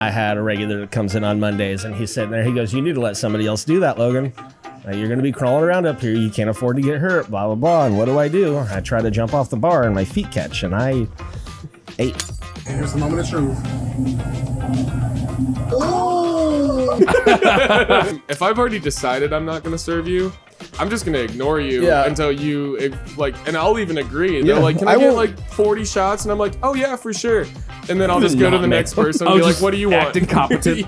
I had a regular that comes in on Mondays, and he's sitting there. He goes, "You need to let somebody else do that, Logan. You're going to be crawling around up here. You can't afford to get hurt, blah, blah, blah." And what do? I try to jump off the bar, and my feet catch, and I ate. Here's the moment of truth. If I've already decided I'm not going to serve you, I'm just going to ignore you until you, and I'll even agree. They're like, "Can I get like 40 shots?" And I'm like, "Oh yeah, for sure." And then I'll just go to the next person and be like, "What do you want?" Act incompetent.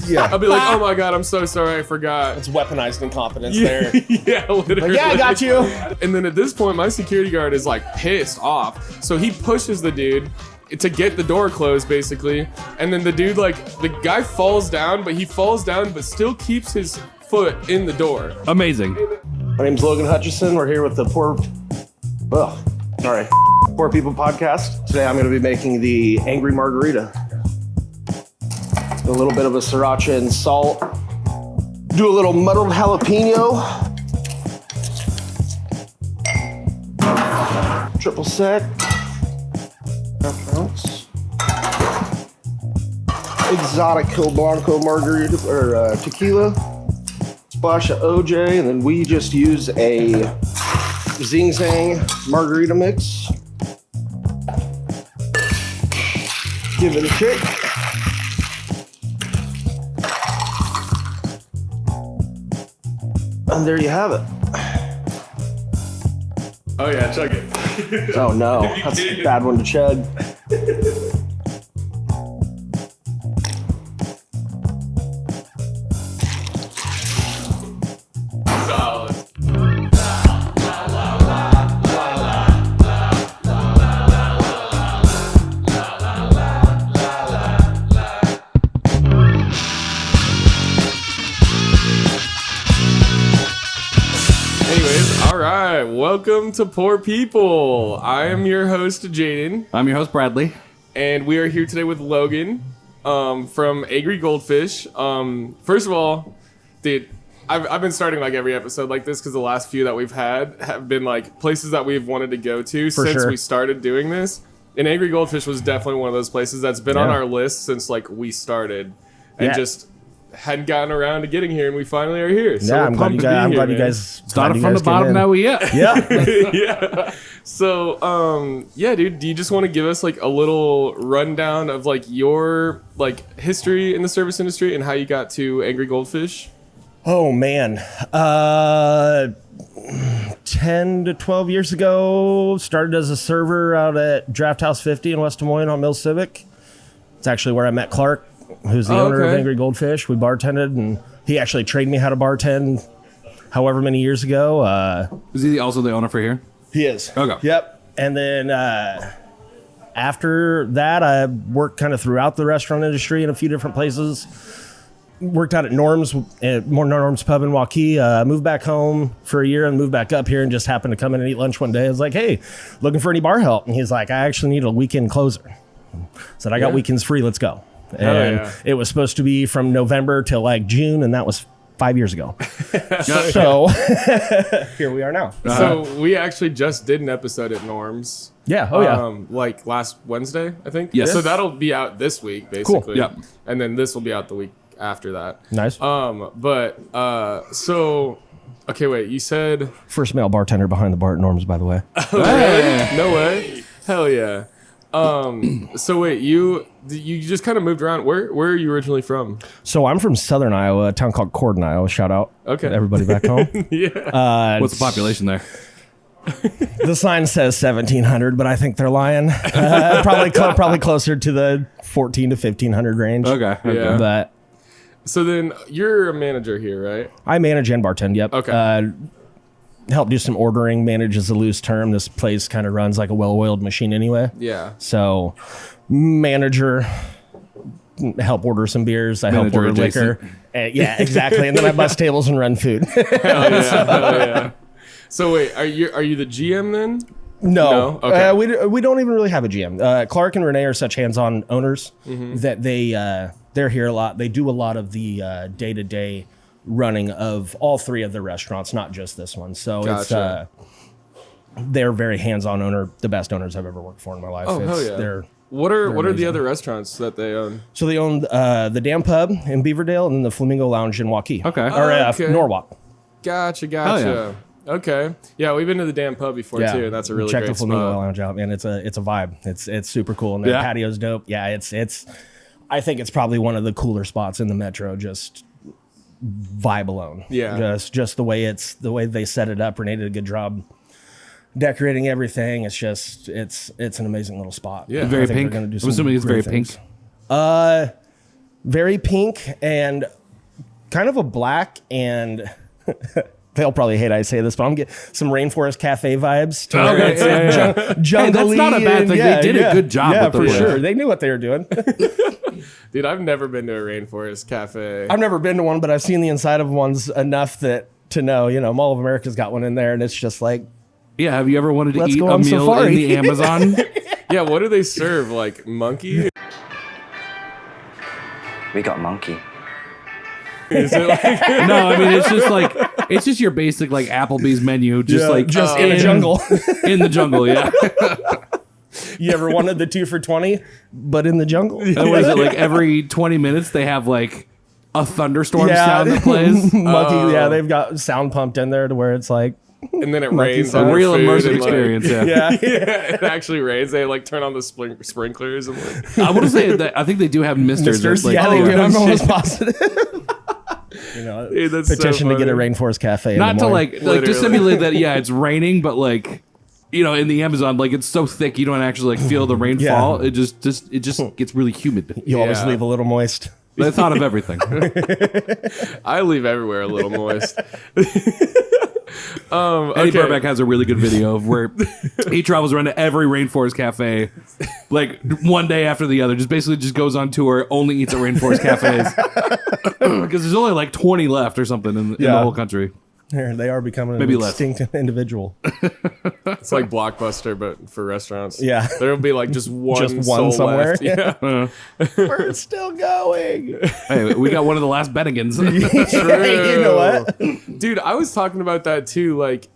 Yeah. I'll be like, "Oh my God, I'm so sorry, I forgot." It's weaponized incompetence there. Yeah, literally. Yeah, I got you. And then at this point, my security guard is like pissed off. So he pushes the dude to get the door closed, basically. And then the dude, the guy falls down, but still keeps his foot in the door. Amazing. My name's Logan Hutchison. We're here with the Poor People podcast. Today I'm going to be making the Angry Margarita. A little bit of a sriracha and salt. Do a little muddled jalapeno. Triple sec. Half ounce. Exotico Blanco margarita or tequila. Splash of OJ, and then we just use a Zing Zang margarita mix. Give it a shake. And there you have it. Oh yeah, chug it. Oh no, that's a bad one to chug. Solid. Anyways, all right. Welcome to Poor People. I am your host, Jaden. I'm your host, Bradley. And we are here today with Logan from Angry Goldfish. First of all, dude, I've been starting like every episode like this because the last few that we've had have been like places that we've wanted to go to since we started doing this. And Angry Goldfish was definitely one of those places that's been on our list since like we started and just hadn't gotten around to getting here, and we finally are here. So I'm glad you guys Started from the bottom, now we Yeah. yeah. So, dude, do you just want to give us like a little rundown of like your like history in the service industry and how you got to Angry Goldfish? Oh man, 10 to 12 years ago, started as a server out at Draft House 50 in West Des Moines on Mill Civic. It's actually where I met Clark, who's the owner of Angry Goldfish. We bartended, and he actually trained me how to bartend however many years ago. Is he also the owner for here? He is. Okay. Yep. And then after that, I worked kind of throughout the restaurant industry in a few different places. Worked out at Norm's Pub in Waukee. Moved back home for a year and moved back up here, and just happened to come in and eat lunch one day. I was like, "Hey, looking for any bar help?" And he's like, "I actually need a weekend closer." Said, "I got weekends free. Let's go." And it was supposed to be from November till like June, and that was 5 years ago. So here we are now. So we actually just did an episode at Norm's. Yeah. Like last Wednesday, I think. Yes. So that'll be out this week, basically. Cool. Yep. And then this will be out the week after that. Nice. Okay, wait, you said First male bartender behind the bar at Norm's, by the way. Hey. No way. Hell yeah. So wait, you just kind of moved around. Where are you originally from? So I'm from Southern Iowa, a town called Corden, Iowa. Shout out. Okay. To everybody back home. Yeah. What's the population there? The sign says 1,700, but I think they're lying. Probably closer to the 1,400 to 1,500 range. Okay. Yeah. But So then you're a manager here, right? I manage and bartend. Yep. Okay. Help do some ordering. Manage is a loose term. This place kind of runs like a well-oiled machine anyway. Yeah. So manager, help order some beers. I help Manager order adjacent. liquor. Yeah, exactly. And then I bust tables and run food. Hell yeah. Hell yeah. So wait, are you the GM then? No. Okay. We don't even really have a GM. Clark and Renee are such hands-on owners that they're here a lot. They do a lot of the day-to-day running of all three of the restaurants, not just this one. So Gotcha. they're very hands-on owner, the best owners I've ever worked for in my life. Oh, hell yeah. They're What are the other restaurants that they own? So they own the Dam Pub in Beaverdale and then the Flamingo Lounge in Waukee. Okay. Or Okay. Norwalk. Gotcha. Okay. Yeah, we've been to the Dam Pub before too, and that's a really Check great the Flamingo spot. Lounge out, man. It's a vibe. It's super cool, and their Yeah. patio's dope. Yeah, it's. I think it's probably one of the cooler spots in the metro. Just vibe alone. Yeah. Just the way they set it up. Renee did a good job decorating everything. It's just it's an amazing little spot. Yeah. Very I think pink. they're gonna do I'm some assuming it's great very things. pink. Very pink and kind of a black and. They'll probably hate I say this, but I'm getting some Rainforest Cafe vibes. To where it's jungly. Hey, that's not a bad and- thing. They did a good job Yeah, with the for place. sure. They knew what they were doing. Dude, I've never been to a Rainforest Cafe. I've never been to one, but I've seen the inside of ones enough that to know, Mall of America's got one in there, and it's just like, Yeah, have you ever wanted to Let's eat go a on meal safari. in the Amazon? Yeah, what do they serve? Like monkey? We got monkey. Is it like No, I mean it's just your basic like Applebee's menu, just in the jungle. in the jungle, yeah. You ever wanted the 2 for $20, but in the jungle? And what is it, like every 20 minutes they have like a thunderstorm sound that plays? Monkey, yeah, they've got sound pumped in there to where it's like, and then it Monkey rains sound. on A the real food immersive and, like, experience, yeah. yeah. Yeah, it actually rains. They like turn on the sprinklers and like I want to say that I think they do have misters. Misters, Like, yeah, they do. no I'm almost shit. positive. Dude, that's so Petition to get a funny. Rainforest Cafe. in not the to morning. like to Literally. simulate that, yeah, it's raining, but like, in the Amazon, like it's so thick you don't actually like feel the rain Yeah. fall. It just gets really humid. You always Yeah. leave a little moist. I thought of everything. I leave everywhere a little moist. Eddie Burback has a really good video of where he travels around to every Rainforest Cafe, like one day after the other. Just basically just goes on tour, only eats at Rainforest Cafes because there's only like 20 left or something in the Yeah. whole country. Here, they are becoming Maybe an less. extinct individual. It's like Blockbuster, but for restaurants. Yeah. There'll be like just one soul somewhere. left. Yeah. We're still going. Hey, we got one of the last Bennigans. You know what? Dude, I was talking about that too. Like,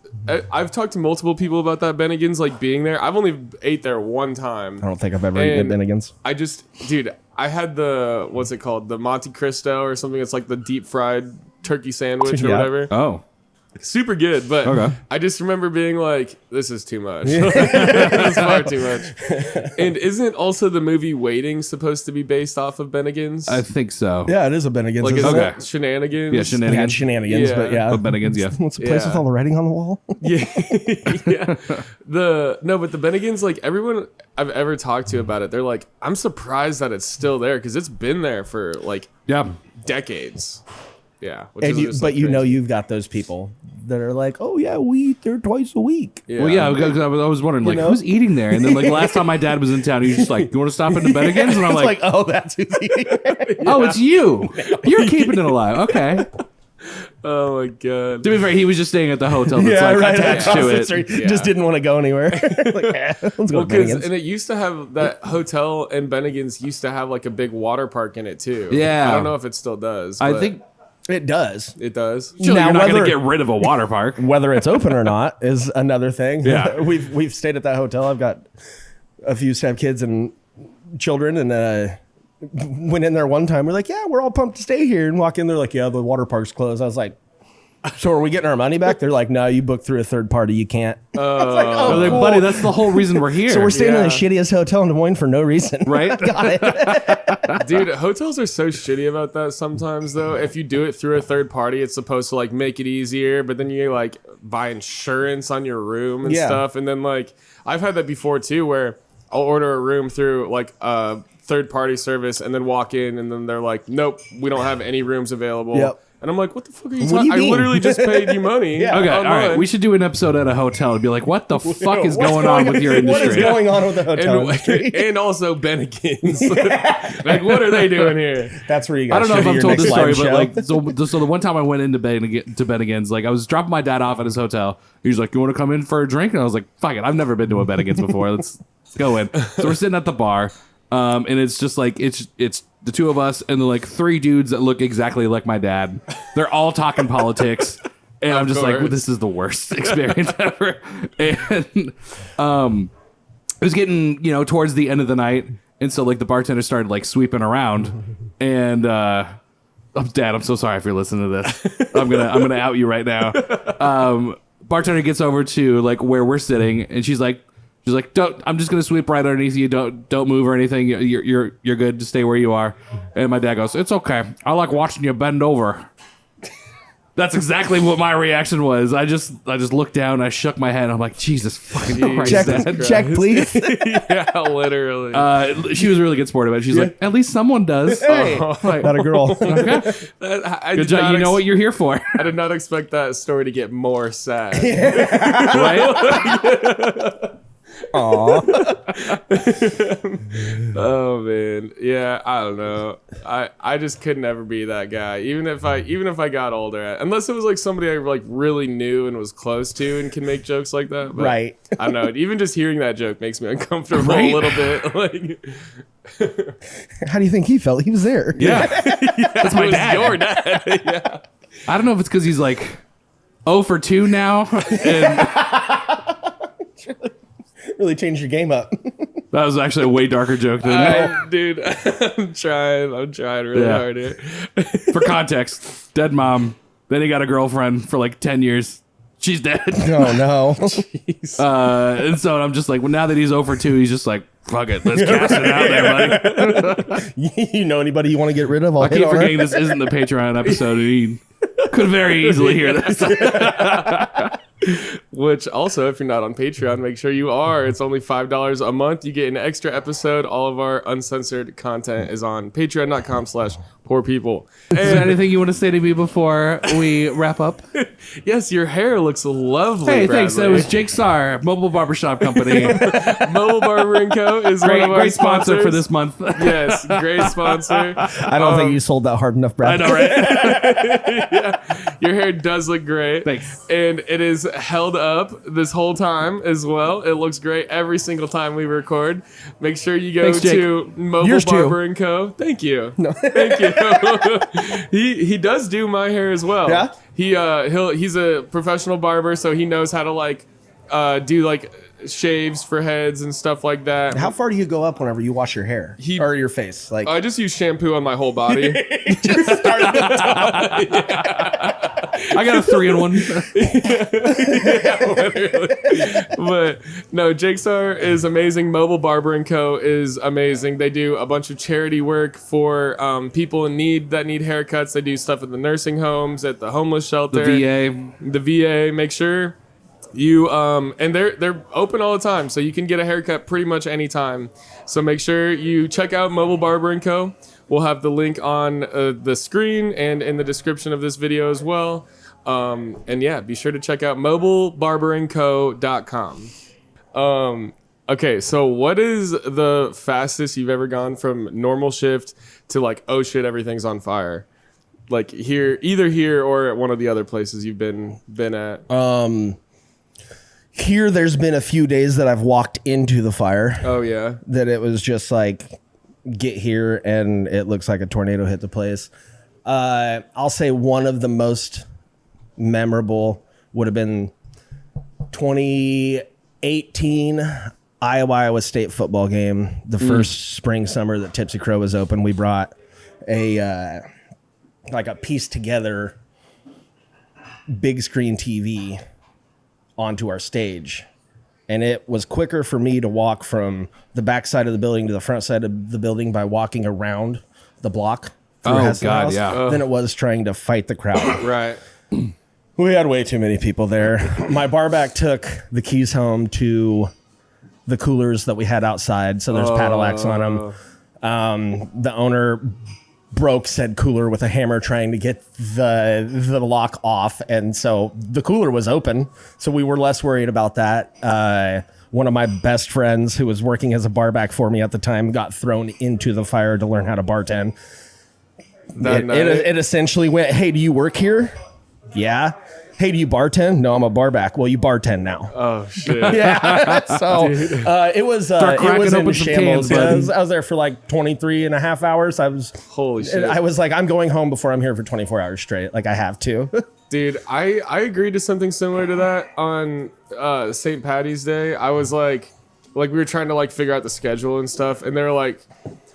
I've talked to multiple people about that Bennigan's, like being there. I've only ate there one time. I don't think I've ever eaten at And Bennigan's. Dude, I had the, what's it called? The Monte Cristo or something. It's like the deep fried turkey sandwich or Yeah. whatever. Oh, Super good, but Okay. I just remember being like, this is too much. This is far too much. And isn't also the movie Waiting supposed to be based off of Bennigan's? I think so. Yeah, it is a Bennigan's. Like, isn't is it? it Shenanigans? Yeah, It had shenanigans. shenanigans, Yeah. but yeah. But Bennigans, yeah. What's the place Yeah. with all the writing on the wall? Yeah. Yeah. But the Bennigan's, like everyone I've ever talked to about it, they're like, I'm surprised that it's still there because it's been there for like Yeah. decades. Yeah. Which And is you, just, but like, you know crazy. you've got those people that are like, oh yeah, we eat there twice a week. Yeah. Well, yeah, because I was wondering, like, know? who's eating there? And then, like, last time my dad was in town, he was just like, you want to stop into Bennigan's? And I'm It's like, like, oh, that's who's eating. oh, it's you. You're keeping it alive. Okay. Oh my god. To be fair, he was just staying at the hotel that's, like, attached to it. Sorry, Yeah. Just didn't want to go anywhere. Like, let's go Well, to Bennigan's. and it used to have that hotel and Bennigan's used to have like a big water park in it too. Yeah. I don't know if it still does. I but think It does. it does. you're Now, not going to whether- get rid of a water park. Whether it's open or not is another thing. Yeah. we've stayed at that hotel. I've got a few have kids and children, and went in there one time. We're like, yeah, we're all pumped to stay here, and walk in there like, yeah, the water park's closed. I was like, so are we getting our money back? They're like, no, you booked through a third party. You can't. I was like, I was like, cool. buddy, that's the whole reason we're here. So we're staying in Yeah. the shittiest hotel in Des Moines for no reason. Right? Got it. Dude, hotels are so shitty about that sometimes though. If you do it through a third party, it's supposed to like make it easier, but then you like buy insurance on your room and Yeah. stuff. And then like I've had that before too where I'll order a room through like a third party service and then walk in and then they're like, nope, we don't have any rooms available. Yep. And I'm like, what the fuck are you What do talking? you I mean? literally just paid you money. Yeah. Okay, all online. right. We should do an episode at a hotel and be like, what the fuck is What's going on with your What is industry? going on with the hotel industry? and also Bennigan's. Like, what are they doing here? That's where you I got. don't know if I've told this story, but like, like, so the one time I went into Bennigan's, like I was dropping my dad off at his hotel. He was like, "You want to come in for a drink?" And I was like, "Fuck it, I've never been to a Bennigan's before. Let's go in." So we're sitting at the bar, and it's just like it's the two of us and the like three dudes that look exactly like my dad. They're all talking politics, and I'm just like, course. "This is the worst experience ever." And it was getting, towards the end of the night. And so like the bartender started like sweeping around and, Dad, I'm so sorry if you're listening to this. I'm gonna out you right now. Bartender gets over to like where we're sitting and she's like, don't, I'm just gonna sweep right underneath you. Don't move or anything. You're good to stay where you are. And my dad goes, it's okay. I like watching you bend over. That's exactly what my reaction was. I just looked down, I shook my head, and I'm like, Jesus fucking Christ, Dad. Check, please. Yeah, literally. She was a really good sport about it. She's like, at least someone does. Hey, Like, not a girl. okay. Good job. You know what you're here for. I did not expect that story to get more sad. Right? Aw. Oh man, yeah. I don't know. I just could never be that guy. Even if I got older, unless it was like somebody I like really knew and was close to and can make jokes like that. But Right. I don't know. Even just hearing that joke makes me uncomfortable Right? a little bit. Like, How do you think he felt? He was there. Yeah. That's my it was dad. your dad. Yeah. I don't know if it's because he's like 0 for 2 now. And Really changed your game up. that was actually a way darker joke than Dude, I'm trying really Yeah. hard here. For context, dead mom. Then he got a girlfriend for like 10 years. She's dead. Oh, no. And so I'm just like, well, now that he's 0 for 2, he's just like, fuck it. Let's cast it out there, buddy. You know anybody you want to get rid of? I'll I hit keep on her. forgetting this isn't the Patreon episode. And he could very easily hear this. Which also, if you're not on Patreon, make sure you are. It's only $5 a month. You get an extra episode. All of our uncensored content is on patreon.com/poorpeople. Is there And anything you want to say to me before we wrap up? yes, your hair looks lovely. Hey, thanks. That Bradley. was Jake Sarr, Mobile Barbershop Company. Mobile Barbering Co. is one Great, of our great sponsor sponsors. for this month. Yes, great sponsor. I don't think you sold that hard enough, I Brad. know, right? Your hair does look great. Thanks. And it is held up this whole time as well. It looks great every single time we record. Make sure you go Thanks, Jake. to Mobile Yours too. Barbering Co. Thank you. No. Thank you. he does do my hair as well. Yeah? He's a professional barber, so he knows how to like do like shaves for heads and stuff like that. How far do you go up whenever you wash your hair or your face? Like, I just use shampoo on my whole body. I got a 3-in-1. But no, Jake Sarr is amazing. Mobile Barbering Co. is amazing. They do a bunch of charity work for people in need that need haircuts. They do stuff at the nursing homes, at the homeless shelter, The VA. Make sure you and they're open all the time, so you can get a haircut pretty much anytime. So make sure you check out Mobile Barbering Co. We'll have the link on the screen and in the description of this video as well. And yeah, be sure to check out mobilebarberingco.com. Okay, so what is the fastest you've ever gone from normal shift to like, oh shit, everything's on fire? Like here, either here or at one of the other places you've been at. here, there's been a few days that I've walked into the fire. Oh yeah. That it was just like, get here and it looks like a tornado hit the place. I'll say one of the most memorable would have been 2018 Iowa State football game. The first spring summer that Tipsy Crow was open, we brought a pieced together big screen TV onto our stage. And it was quicker for me to walk from the back side of the building to the front side of the building by walking around the block through Oh, Heston God, House yeah. than it was trying to fight the crowd. Right. We had way too many people there. My barback took the keys home to the coolers that we had outside, so there's Padillacs on them. The owner broke said cooler with a hammer trying to get the lock off, and so the cooler was open, so we were less worried about that. One of my best friends who was working as a barback for me at the time got thrown into the fire to learn how to bartend. It essentially went, hey, do you work here? Yeah. Hey, do you bartend? No, I'm a barback. Well, you bartend now. Oh shit. Yeah. So it was cracking in open some shambles. cans, Yeah, buddy. I was there for like 23 and a half hours. Holy shit. I was like, I'm going home before I'm here for 24 hours straight. Like I have to. Dude, I agreed to something similar to that on St. Patty's Day. I was like, like we were trying to like figure out the schedule and stuff, and they were like,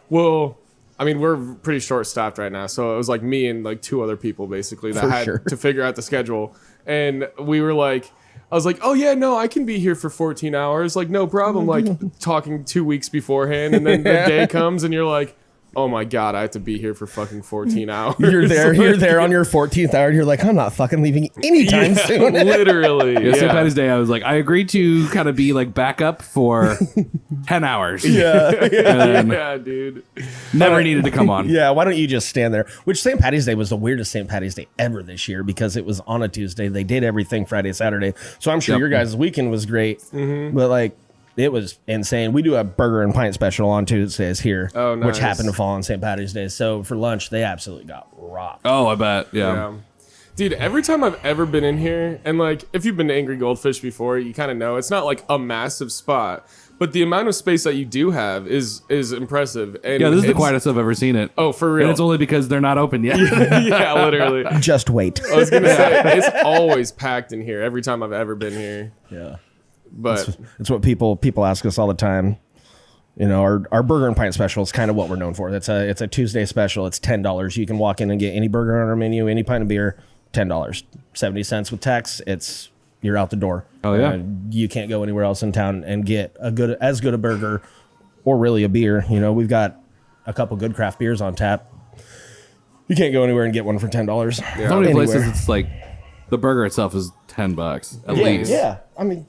well, I mean, we're pretty short staffed right now, so it was like me and like 2 other people basically that had to figure out the schedule, and we were like, I was like, oh yeah, no, I can be here for 14 hours, like no problem, like talking 2 weeks beforehand, and then the day comes and you're like, oh my God, I have to be here for fucking 14 hours. You're there on your 14th hour, and you're like, I'm not fucking leaving anytime soon. Literally. Yeah, St. Patty's Day, I was like, I agreed to kind of be like backup for 10 hours. Yeah, dude. Never needed to come on. Yeah, why don't you just stand there? Which St. Patty's Day was the weirdest St. Patty's Day ever this year because it was on a Tuesday. They did everything Friday, Saturday. So I'm sure your guys' weekend was great, but like, it was insane. We do a burger and pint special on Tuesdays here, which happened to fall on St. Patty's Day. So for lunch, they absolutely got rocked. Oh, I bet. Yeah. Dude, every time I've ever been in here, and like, if you've been to Angry Goldfish before, you kind of know it's not like a massive spot, but the amount of space that you do have is impressive. And yeah, this is the quietest I've ever seen it. Oh, for real? And it's only because they're not open yet. Yeah, literally. Just wait. I was gonna say, it's always packed in here every time I've ever been here. Yeah. But it's what people ask us all the time. You know, our burger and pint special is kind of what we're known for. It's a Tuesday special. It's $10. You can walk in and get any burger on our menu, any pint of beer, $10, 70 cents with tax. You're out the door. Oh yeah, you can't go anywhere else in town and get as good a burger or really a beer. You know, we've got a couple good craft beers on tap. You can't go anywhere and get one for $10. Yeah. How many places it's like the burger itself is $10 at least? Yeah, I mean,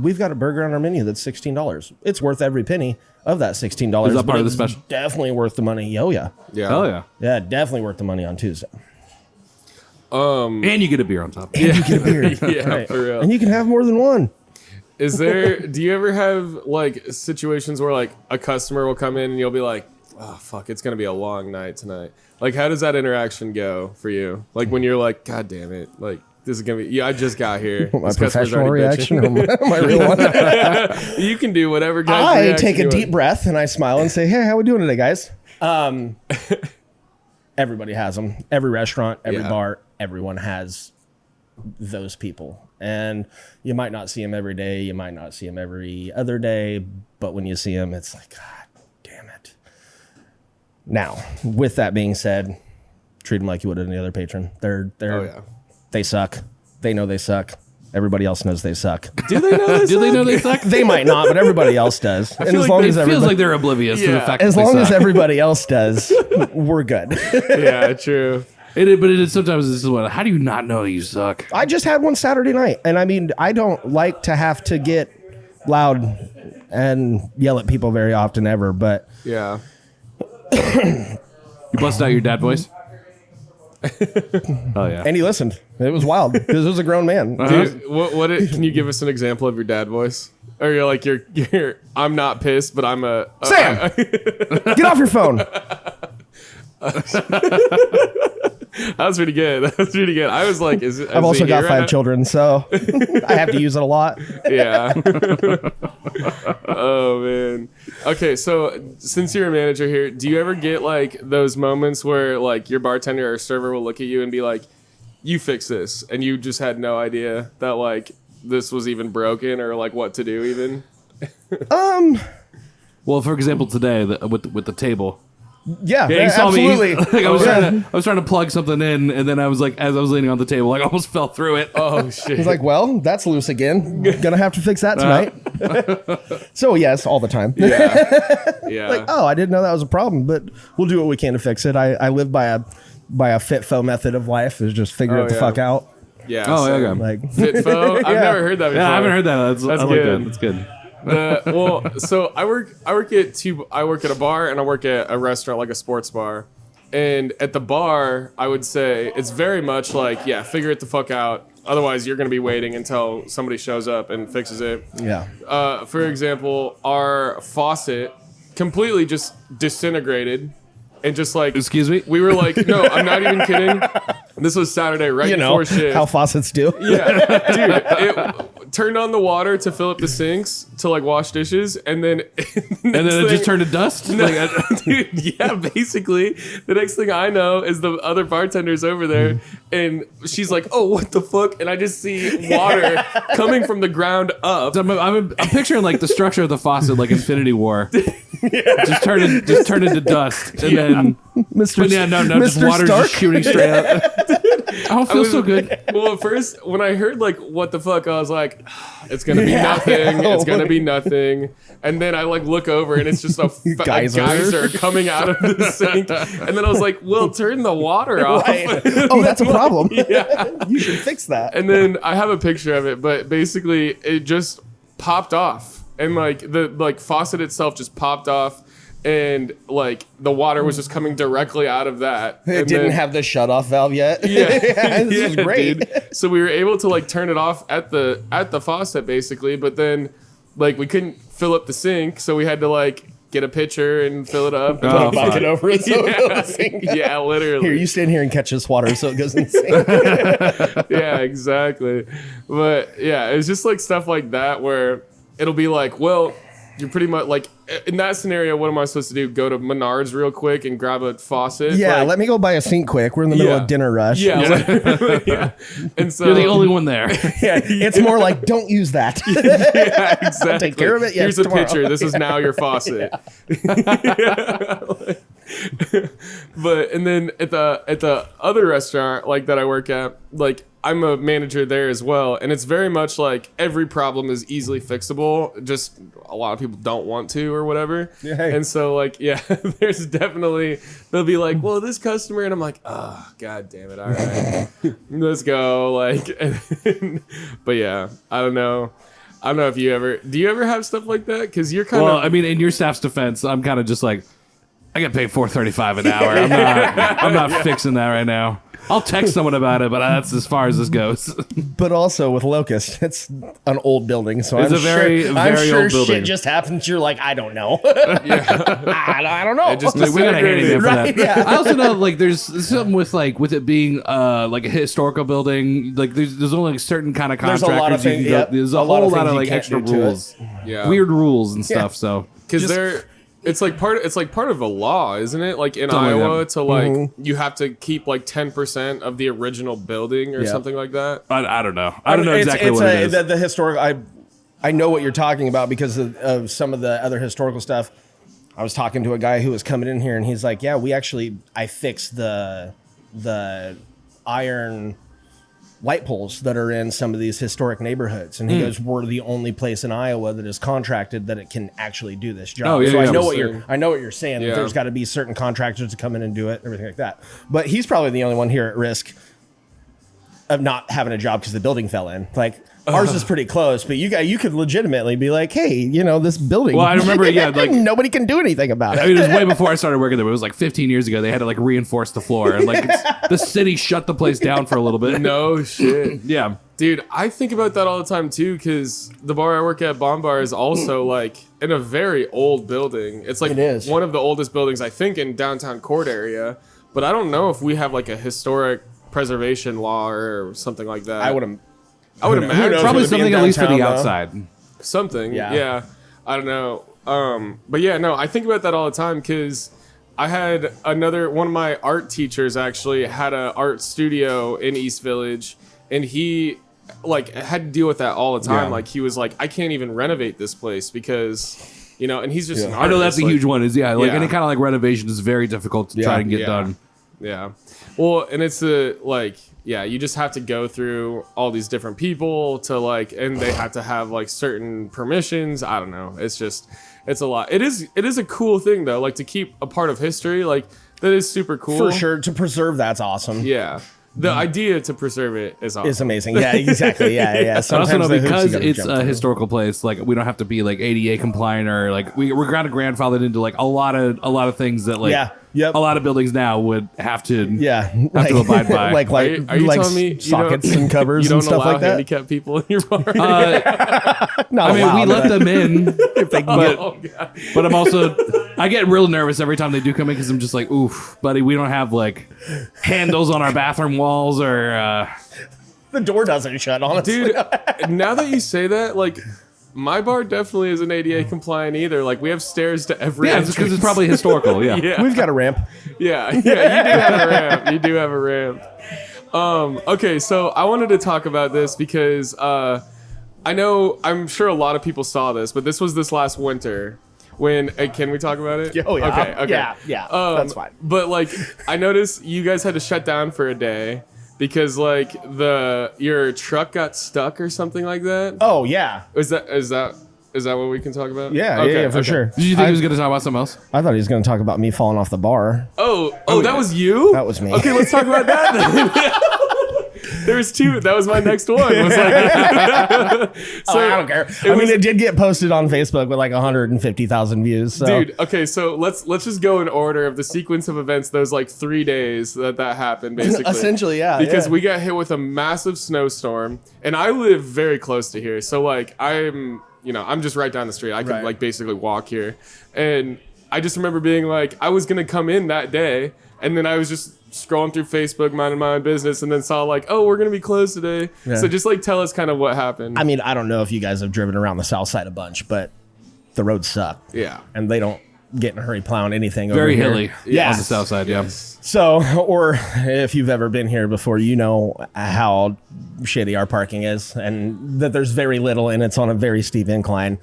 we've got a burger on our menu that's $16. It's worth every penny of that $16. Is that part of the special? Definitely worth the money. Oh yeah. Oh yeah. Yeah, definitely worth the money on Tuesday. And you get a beer on top. And you get a beer. Yeah, right. for real. And you can have more than one. Do you ever have like situations where like a customer will come in and you'll be like, oh fuck, it's gonna be a long night tonight. Like, how does that interaction go for you? Like when you're like, God damn it, like this is gonna be, I just got here. My This customer's professional already reaction bitching. or my real one? You can do whatever guys I reaction take a you deep want. breath and I smile and say, hey, how we doing today, guys? Everybody has them. Every restaurant, every bar, everyone has those people. And you might not see them every day. You might not see them every other day. But when you see them, it's like, God damn it. Now, with that being said, treat them like you would any other patron. They suck. They know they suck. Everybody else knows they suck. Do they know this? Do they know they suck? They might not, but everybody else does. And as long as It feels like they're oblivious to the fact as that they long as suck. everybody else does, we're good. Yeah, true. But it is sometimes this is what. How do you not know you suck? I just had one Saturday night, and I mean, I don't like to have to get loud and yell at people very often ever, but Yeah. You busted out your dad voice. Oh yeah. and he listened. It was wild because it was a grown man. Dude, can you give us an example of your dad voice? Or you're like, you're I'm not pissed, but I'm a Sam, get off your phone. That was pretty good. That was pretty good. I was like, I've also got 5 children, so I have to use it a lot. Yeah. Oh man. Okay, so since you're a manager here, do you ever get like those moments where like your bartender or server will look at you and be like, "You fix this," and you just had no idea that like this was even broken or like what to do even? Well, for example, today with the table. Yeah, Yeah, you saw absolutely. me. Like, I was trying to plug something in, and then I was like, as I was leaning on the table, like, I almost fell through it. Oh shit. He's like, well, that's loose again. Gonna have to fix that tonight. So yes, all the time. Yeah. Like, oh, I didn't know that was a problem, but we'll do what we can to fix it. I live by a FitFo method of life, is just figure it the fuck out. Yeah. Oh, so, yeah. Like, Fitfo? I've never heard that before. Yeah, I haven't heard that. That's I like good. that. That's good. Well, so I work at a bar and I work at a restaurant, like a sports bar. And at the bar, I would say it's very much like, yeah, figure it the fuck out. Otherwise, you're going to be waiting until somebody shows up and fixes it. yeah. For example, our faucet completely just disintegrated. And just like, Excuse me? we were like, no, I'm not even kidding. This was Saturday, right You know before shit. how faucets do. Yeah, dude. turned on the water to fill up the sinks to like wash dishes, and then it just turned to dust. Dude, yeah, basically the next thing I know is the other bartender's over there, and she's like, "Oh, what the fuck?" And I just see water coming from the ground up. I'm picturing like the structure of the faucet, like Infinity War, just turned into dust, and then Mr. just water Stark? just shooting straight out. I don't feel so good. Well, at first, when I heard like what the fuck, I was like, it's gonna be nothing. It's gonna be nothing. And then I like look over and it's just a geyser coming out of the sink. And then I was like, well, turn the water off. Right. Oh, that's a problem. Yeah. You should fix that. And then I have a picture of it, but basically it just popped off. And like the faucet itself just popped off. And like the water was just coming directly out of that. It didn't have the shut-off valve yet. Yeah, This is great. dude. So we were able to like turn it off at the faucet basically, but then like we couldn't fill up the sink, so we had to like get a pitcher and fill it up. And Oh, like, Bucket over it so it goes in the sink. yeah, literally. Here, you stand here and catch this water so it goes in the sink. Yeah, exactly. But yeah, it's just like stuff like that where it'll be like, well, you're pretty much like in that scenario, what am I supposed to do? Go to Menards real quick and grab a faucet? Yeah, like, let me go buy a sink quick. We're in the middle Yeah. of dinner rush. yeah, like, yeah. And so You're the only one there. Yeah, it's more like, don't use that. yeah, exactly. Take care of it. Yes, Here's a tomorrow. picture. This is now your faucet. But and then at the other restaurant like that I work at, like I'm a manager there as well, and it's very much like every problem is easily fixable. Just a lot of people don't want to or whatever. Yeah. And so like there's definitely they'll be like, well, this customer, and I'm like, oh god damn it, all right, let's go. Like, but yeah, I don't know if do you ever have stuff like that? Because you're kind Well, of I mean, in your staff's defense, I'm kind of just like, I get paid $4.35 an hour. I'm not fixing that right now. I'll text someone about it, but that's as far as this goes. But also with Locust, it's an old building, so It's I'm a very, sure, very I'm sure old building. shit just happens. You're like, I don't know. yeah. I don't know. It just Like, we got a handyman for Right, that. yeah. I also know like there's something with it being like a historical building. Like there's only like certain kind of There's contractors. a lot of you things. can go- Yep. There's a lot whole of lot things of you like can't extra do to it. rules, Yeah. weird rules and stuff. So Because it's like part of a law, isn't it? Like in Something like Iowa, that. to like you have to keep like 10% of the original building or Yeah. something like that. I don't know. I don't know It's- exactly it's what it is. The historical. I know what you're talking about because of some of the other historical stuff. I was talking to a guy who was coming in here, and he's like, "Yeah, I fixed the iron light poles that are in some of these historic neighborhoods." And he goes, "We're the only place in Iowa that is contracted that it can actually do this job." Oh, yeah, so yeah. I know what you're saying. That Yeah. there's got to be certain contractors to come in and do it, everything like that. But he's probably the only one here at risk of not having a job because the building fell in. Like ours is pretty close, but you could legitimately be like, hey, this building. Well, I remember, yeah, like- nobody can do anything about I it. mean, it was way before I started working there. It was like 15 years ago. They had to like reinforce the floor, and like the city shut the place down for a little bit. No shit. Yeah. Dude, I think about that all the time too, because the bar I work at, Bomb Bar, is also like in a very old building. It's like It is. one of the oldest buildings, I think, in downtown Court area. But I don't know if we have like a historic preservation law or something like that. I would imagine Probably Would it be in something at least for the downtown, though? outside. something. Yeah. Yeah. I don't know. But yeah, no, I think about that all the time because I had one of my art teachers actually had an art studio in East Village, and he like had to deal with that all the time. Yeah. Like he was like, I can't even renovate this place because, and he's just an I know that's artist, a huge one. Is like Yeah. any kind of like renovation is very difficult to try and get Yeah. done. Yeah. Well, and it's you just have to go through all these different people to and they have to have like certain permissions. I don't know. It's a lot. It is a cool thing though, like to keep a part of history. Like that is super cool. For sure. To preserve that's awesome. Yeah. The idea to preserve it is awesome. It's amazing. Yeah, exactly. Yeah. I also Sometimes know the hoops you because gotta it's jump a through. historical place, like we don't have to be like ADA compliant or like we're kind of grandfathered into like a lot of things that like Yeah. Yep. a lot of buildings now would have to Yeah, have to abide by. like Are you like telling me sockets you don't, and covers you don't and stuff allow like that? handicapped people in your bar? Not I mean, we allowed, let but them in, if they can get Oh, God. but I get real nervous every time they do come in because I'm just like, oof, buddy, we don't have like handles on our bathroom walls or The door doesn't shut, honestly. Dude, now that you say that, like, my bar definitely isn't ADA compliant either. Like, we have stairs to every entrance. because it's probably historical. Yeah. Yeah. We've got a ramp. Yeah, you do have a ramp. You do have a ramp. Okay, so I wanted to talk about this because I'm sure a lot of people saw this, but this was this last winter when can we talk about it? Oh, yeah. Okay. Yeah, that's fine. But like, I noticed you guys had to shut down for a day because like your truck got stuck or something like that. Oh, yeah. Is that what we can talk about? Yeah, for sure. Did you think he was going to talk about something else? I thought he was going to talk about me falling off the bar. Oh, that was you? That was me. Okay, let's talk about that then. There was two. That was my next one. Was like, So I don't care. It did get posted on Facebook with like 150,000 views. So. Dude, okay, so let's just go in order of the sequence of events. Those like 3 days that happened, basically. Essentially, yeah. Because we got hit with a massive snowstorm, and I live very close to here, so like I'm just right down the street. I can like basically walk here, and I just remember being like, I was gonna come in that day, and then I was just scrolling through Facebook, minding my own business, and then saw like, oh, we're gonna be closed today. Yeah. So just like tell us kind of what happened. I mean, I don't know if you guys have driven around the south side a bunch, but the roads suck. Yeah. And they don't get in a hurry plowing anything Very over hilly. here. Yeah. On the south side, yeah. So, or if you've ever been here before, you know how shitty our parking is and that there's very little and it's on a very steep incline.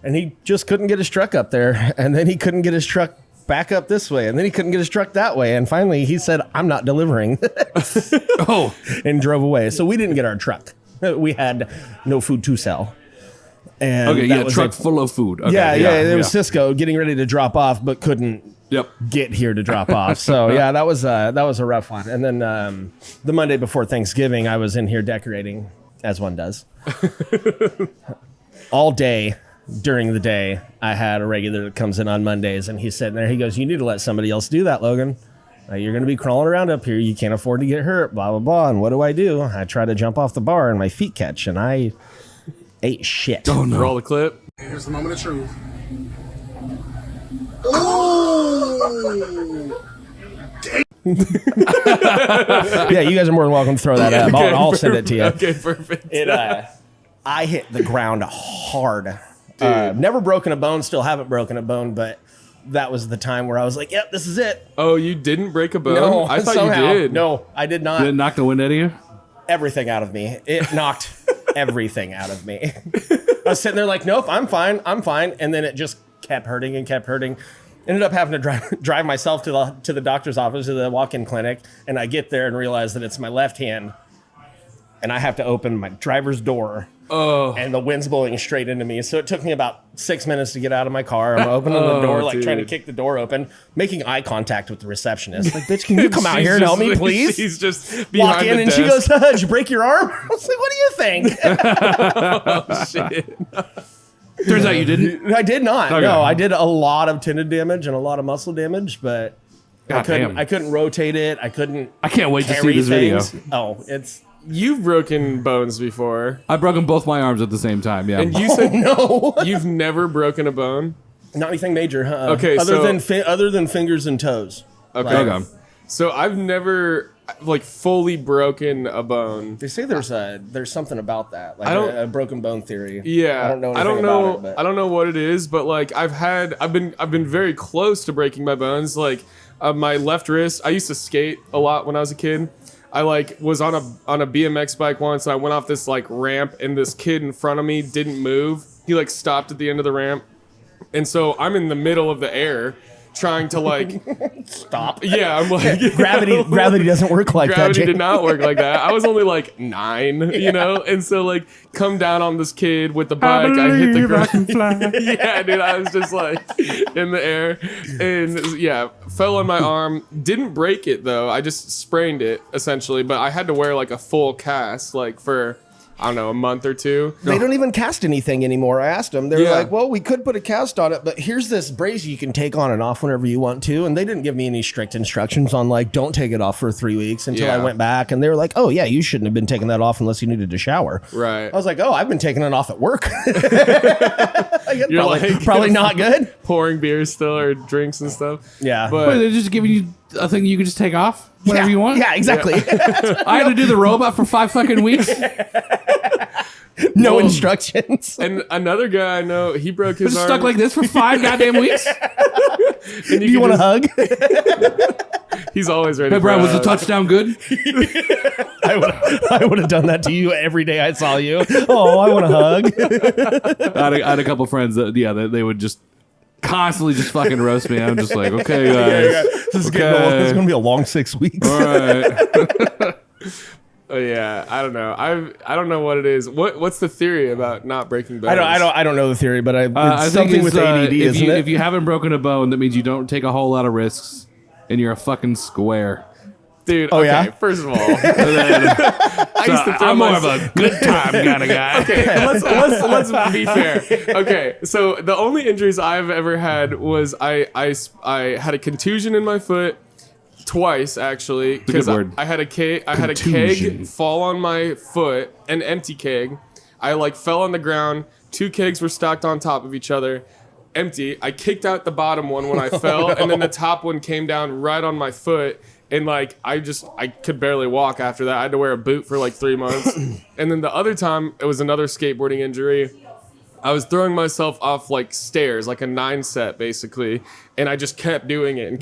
And he just couldn't get his truck up there. And then he couldn't get his truck back up this way. And then he couldn't get his truck that way. And finally he said, I'm not delivering. Oh. And drove away. So we didn't get our truck. We had no food to sell. And okay, yeah, truck full of food. Okay, yeah, it was Cisco getting ready to drop off, but couldn't get here to drop off. So yeah, that was a rough one. And then the Monday before Thanksgiving, I was in here decorating, as one does. All day during the day, I had a regular that comes in on Mondays, and he's sitting there. He goes, "You need to let somebody else do that, Logan. You're going to be crawling around up here. You can't afford to get hurt, blah, blah, blah." And what do? I try to jump off the bar, and my feet catch, and I ate shit. Oh, no. Roll the clip. Here's the moment of truth. Yeah, you guys are more than welcome to throw that up. I'll send it to you. Okay, perfect. I hit the ground hard. Never broken a bone, still haven't broken a bone, but that was the time where I was like, yep, this is it. Oh, you didn't break a bone? No, I thought somehow. you did. No, I did not. Did it knock the wind out of you? Everything out of me. It knocked everything out of me. I was sitting there like, nope, I'm fine. And then it just kept hurting and kept hurting. Ended up having to drive myself to the doctor's office, to the walk-in clinic. And I get there and realize that it's my left hand. And I have to open my driver's door. Oh. And the wind's blowing straight into me. So it took me about 6 minutes to get out of my car. I'm opening the door, like trying to kick the door open, making eye contact with the receptionist. Like, bitch, can you come out here and help me, please? She's just walk in the and desk. she goes, did you break your arm? I was like, what do you think? Oh, shit. Turns out you didn't. I did not. Okay. No, I did a lot of tendon damage and a lot of muscle damage, but I couldn't rotate it. I can't wait to see carry this video. things. Oh, it's... You've broken bones before. I've broken both my arms at the same time, yeah. And you said you've never broken a bone? Not anything major, huh? Okay, other than fingers and toes. Okay. Okay. So I've never like fully broken a bone. They say there's something about that, like a broken bone theory. Yeah, I don't know anything about it. But. I don't know what it is, but like I've been very close to breaking my bones. Like my left wrist. I used to skate a lot when I was a kid. I like was on a BMX bike once, and I went off this like ramp, and this kid in front of me didn't move. He like stopped at the end of the ramp, and so I'm in the middle of the air trying to like stop. Yeah, I'm like gravity doesn't work like that. Gravity did not work like that. I was only like 9, you know, and so like come down on this kid with the bike. I hit the ground. Yeah, dude, I was just like in the air, and yeah, fell on my arm. Didn't break it though. I just sprained it essentially, but I had to wear like a full cast like for, I don't know, a month or two. They don't even cast anything anymore. I asked them. They were like, well, we could put a cast on it, but here's this brace you can take on and off whenever you want to. And they didn't give me any strict instructions on like, don't take it off for 3 weeks until I went back. And they were like, oh yeah, you shouldn't have been taking that off unless you needed to shower. Right. I was like, oh, I've been taking it off at work. You're probably not good. Pouring beers still or drinks and stuff. Yeah. But they're just giving you a thing you could just take off whenever you want? Yeah, exactly. I had to do the robot for 5 fucking weeks. No instructions. And another guy I know, he broke his arm. Stuck like this for 5 goddamn weeks. And Do you want a hug? He's always ready. Hey, for Brad, a was the hug. touchdown good? I would have done that to you every day I saw you. Oh, I want a hug. I had a couple friends that, they would just constantly just fucking roast me. I'm just like, okay, guys. This is going to be a long 6 weeks. All right. Oh yeah, I don't know. I don't know what it is. What's the theory about not breaking bones? I don't know the theory, but it's I think something it's, with ADD, if isn't you, it? If you haven't broken a bone, that means you don't take a whole lot of risks, and you're a fucking square. Dude. Oh, Okay, yeah? first of all, I used to throw I'm more myself- of a good time kind of guy. Okay, let's be fair. Okay, so the only injuries I've ever had was I had a contusion in my foot twice actually good because word. I had a keg Contusion. fall on my foot, an empty keg. I like fell on the ground. 2 kegs were stacked on top of each other, empty. I kicked out the bottom one when I fell, and then the top one came down right on my foot. And like I could barely walk after that. I had to wear a boot for like 3 months. And then the other time, it was another skateboarding injury. I was throwing myself off like stairs, like a 9-set basically, and I just kept doing it and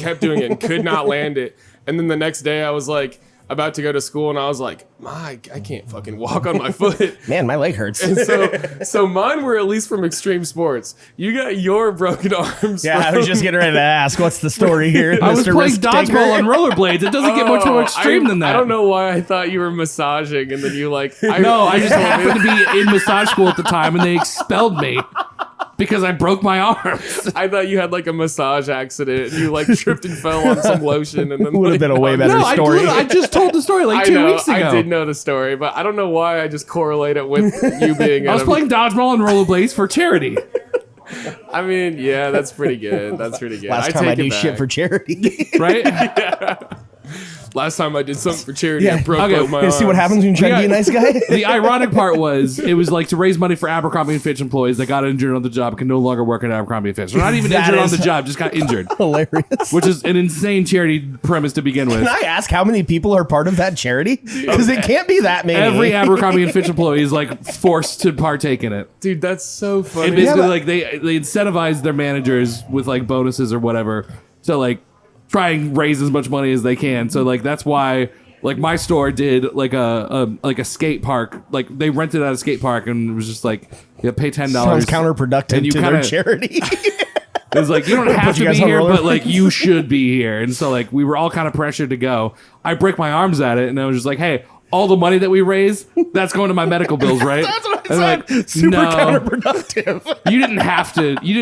could not land it. And then the next day, I was like about to go to school, and I was like, I can't fucking walk on my foot. Man, my leg hurts. And so mine were at least from extreme sports. You got your broken arms. Yeah, I was just getting ready to ask, what's the story here, I was Mr. playing Risk dodgeball Taker? on rollerblades. It doesn't get much more extreme than that. I don't know why I thought you were massaging, and then you like. No, I just happened to be in massage school at the time, and they expelled me because I broke my arms. I thought you had like a massage accident, and you like tripped and fell on some lotion, and then Would have been a way better No, story. I just told the story like 2 weeks ago. I did know the story, but I don't know why I just correlate it with you being. I was playing dodgeball and rollerblades for charity. I mean, yeah, that's pretty good. That's pretty good. Last time I take do it shit back. for charity. Right? Last time I did something for charity, I broke okay. both my You arms. see what happens when you try to be a nice guy? The ironic part was it was like to raise money for Abercrombie and Fitch employees that got injured on the job can no longer work at Abercrombie and Fitch. They're not even That injured on is- the job, just got injured, Hilarious. which is an insane charity premise to begin with. Can I ask how many people are part of that charity? Because it can't be that many. Every Abercrombie and Fitch employee is like forced to partake in it. Dude, that's so And funny. basically, but- like they incentivize their managers with like bonuses or whatever to like try and raise as much money as they can. So like that's why like my store did like a skate park. Like they rented out a skate park and it was just like you pay $10. Sounds counterproductive And you to their kinda- charity. It was like you don't have Put to you be guys on here, but rollerblades. like you should be here. And so like we were all kind of pressured to go. I break my arms at it, and I was just like, hey. All the money that we raise, that's going to my medical bills, right? That's what I And said. like, Super no. counterproductive. You didn't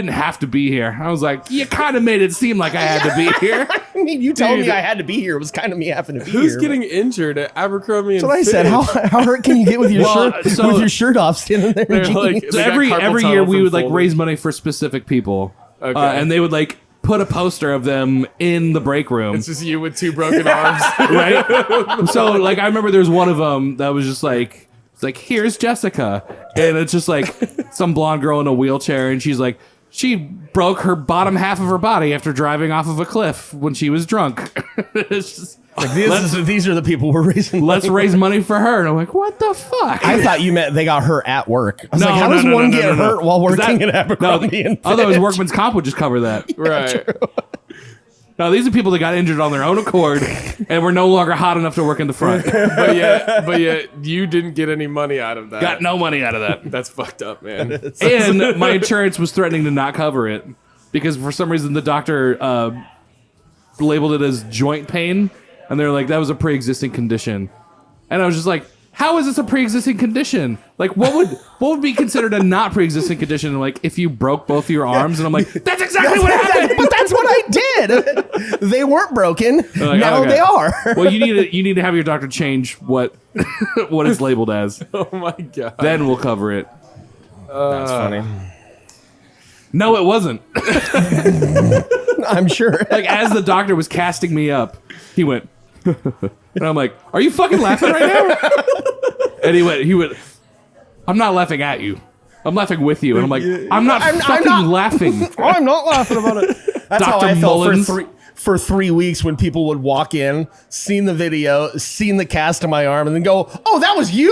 have to be here. I was like, you kind of made it seem like I had to be here. I mean, you telling Dude. me I had to be here was kind of me having to be Who's here. getting injured at Abercrombie and That's what I said. Fitch? How hurt can you get with your Well, shirt so- with your shirt off standing there? in They're jeans? like- So They got every carpal year tunnel we from would like folding. raise money for specific people, Okay. and they would like put a poster of them in the break room, It's just you with 2 broken arms. right? So like I remember there was one of them that was just like it's like here's Jessica, and it's just like some blonde girl in a wheelchair, and she's like she broke her bottom half of her body after driving off of a cliff when she was drunk. It's just Like, these are the people we're raising. let's money raise money for her, and I'm like, what the fuck? I thought you meant they got hurt at work. I was No, like, how no, does no, one no, get no, no. hurt while working That- at Abercrombie and Otherwise, Fitch? Workman's Comp would just cover that. Right. No, these are people that got injured on their own accord and were no longer hot enough to work in the front. But yet you didn't get any money out of that. Got no money out of that. That's fucked up, man. And my insurance was threatening to not cover it because for some reason the doctor labeled it as joint pain, and they're like, that was a pre-existing condition. And I was just like, how is this a pre-existing condition? Like, what would be considered a not pre-existing condition? And like, if you broke both of your arms, and I'm like, that's exactly what happened. But that's what I did. They weren't broken. Like, now okay. they are. Well, you need to have your doctor change what it's labeled as. Oh my god. Then we'll cover it. That's funny. No, it wasn't. I'm sure. Like as the doctor was casting me up, he went, and I'm like, "Are you fucking laughing right now?" And he went, "I'm not laughing at you. I'm laughing with you." And I'm like, "I'm not I'm fucking not- laughing." I'm not laughing about it. That's how Dr. I felt Mullins. for 3 weeks when people would walk in, seen the video, seen the cast of my arm, and then go, "Oh, that was you?"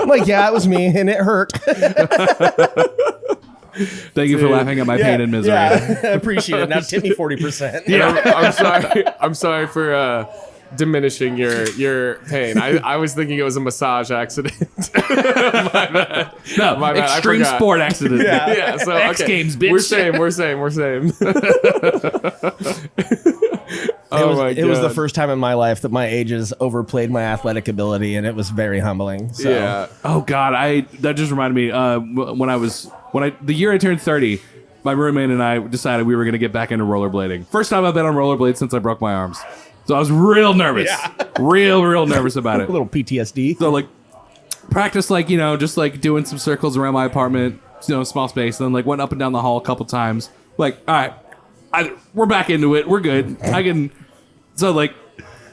I'm like, "Yeah, it was me, and it hurt." Thank you for laughing at my pain and misery. Yeah, I appreciate it. Now tip me 40%. I'm sorry. I'm sorry for diminishing your pain. I was thinking it was a massage accident. My bad. No, My bad. extreme sport accident. Yeah. So X Games, bitch. We're same. It was the first time in my life that my ages overplayed my athletic ability, and it was very humbling. So. Yeah. Oh God, that just reminded me. The year I turned 30, my roommate and I decided we were going to get back into rollerblading. First time I've been on rollerblades since I broke my arms, so I was real nervous, real nervous about it. A little PTSD. So like, practice just like doing some circles around my apartment, small space. And then like went up and down the hall a couple times. Like, all right, we're back into it. We're good. I can. So like,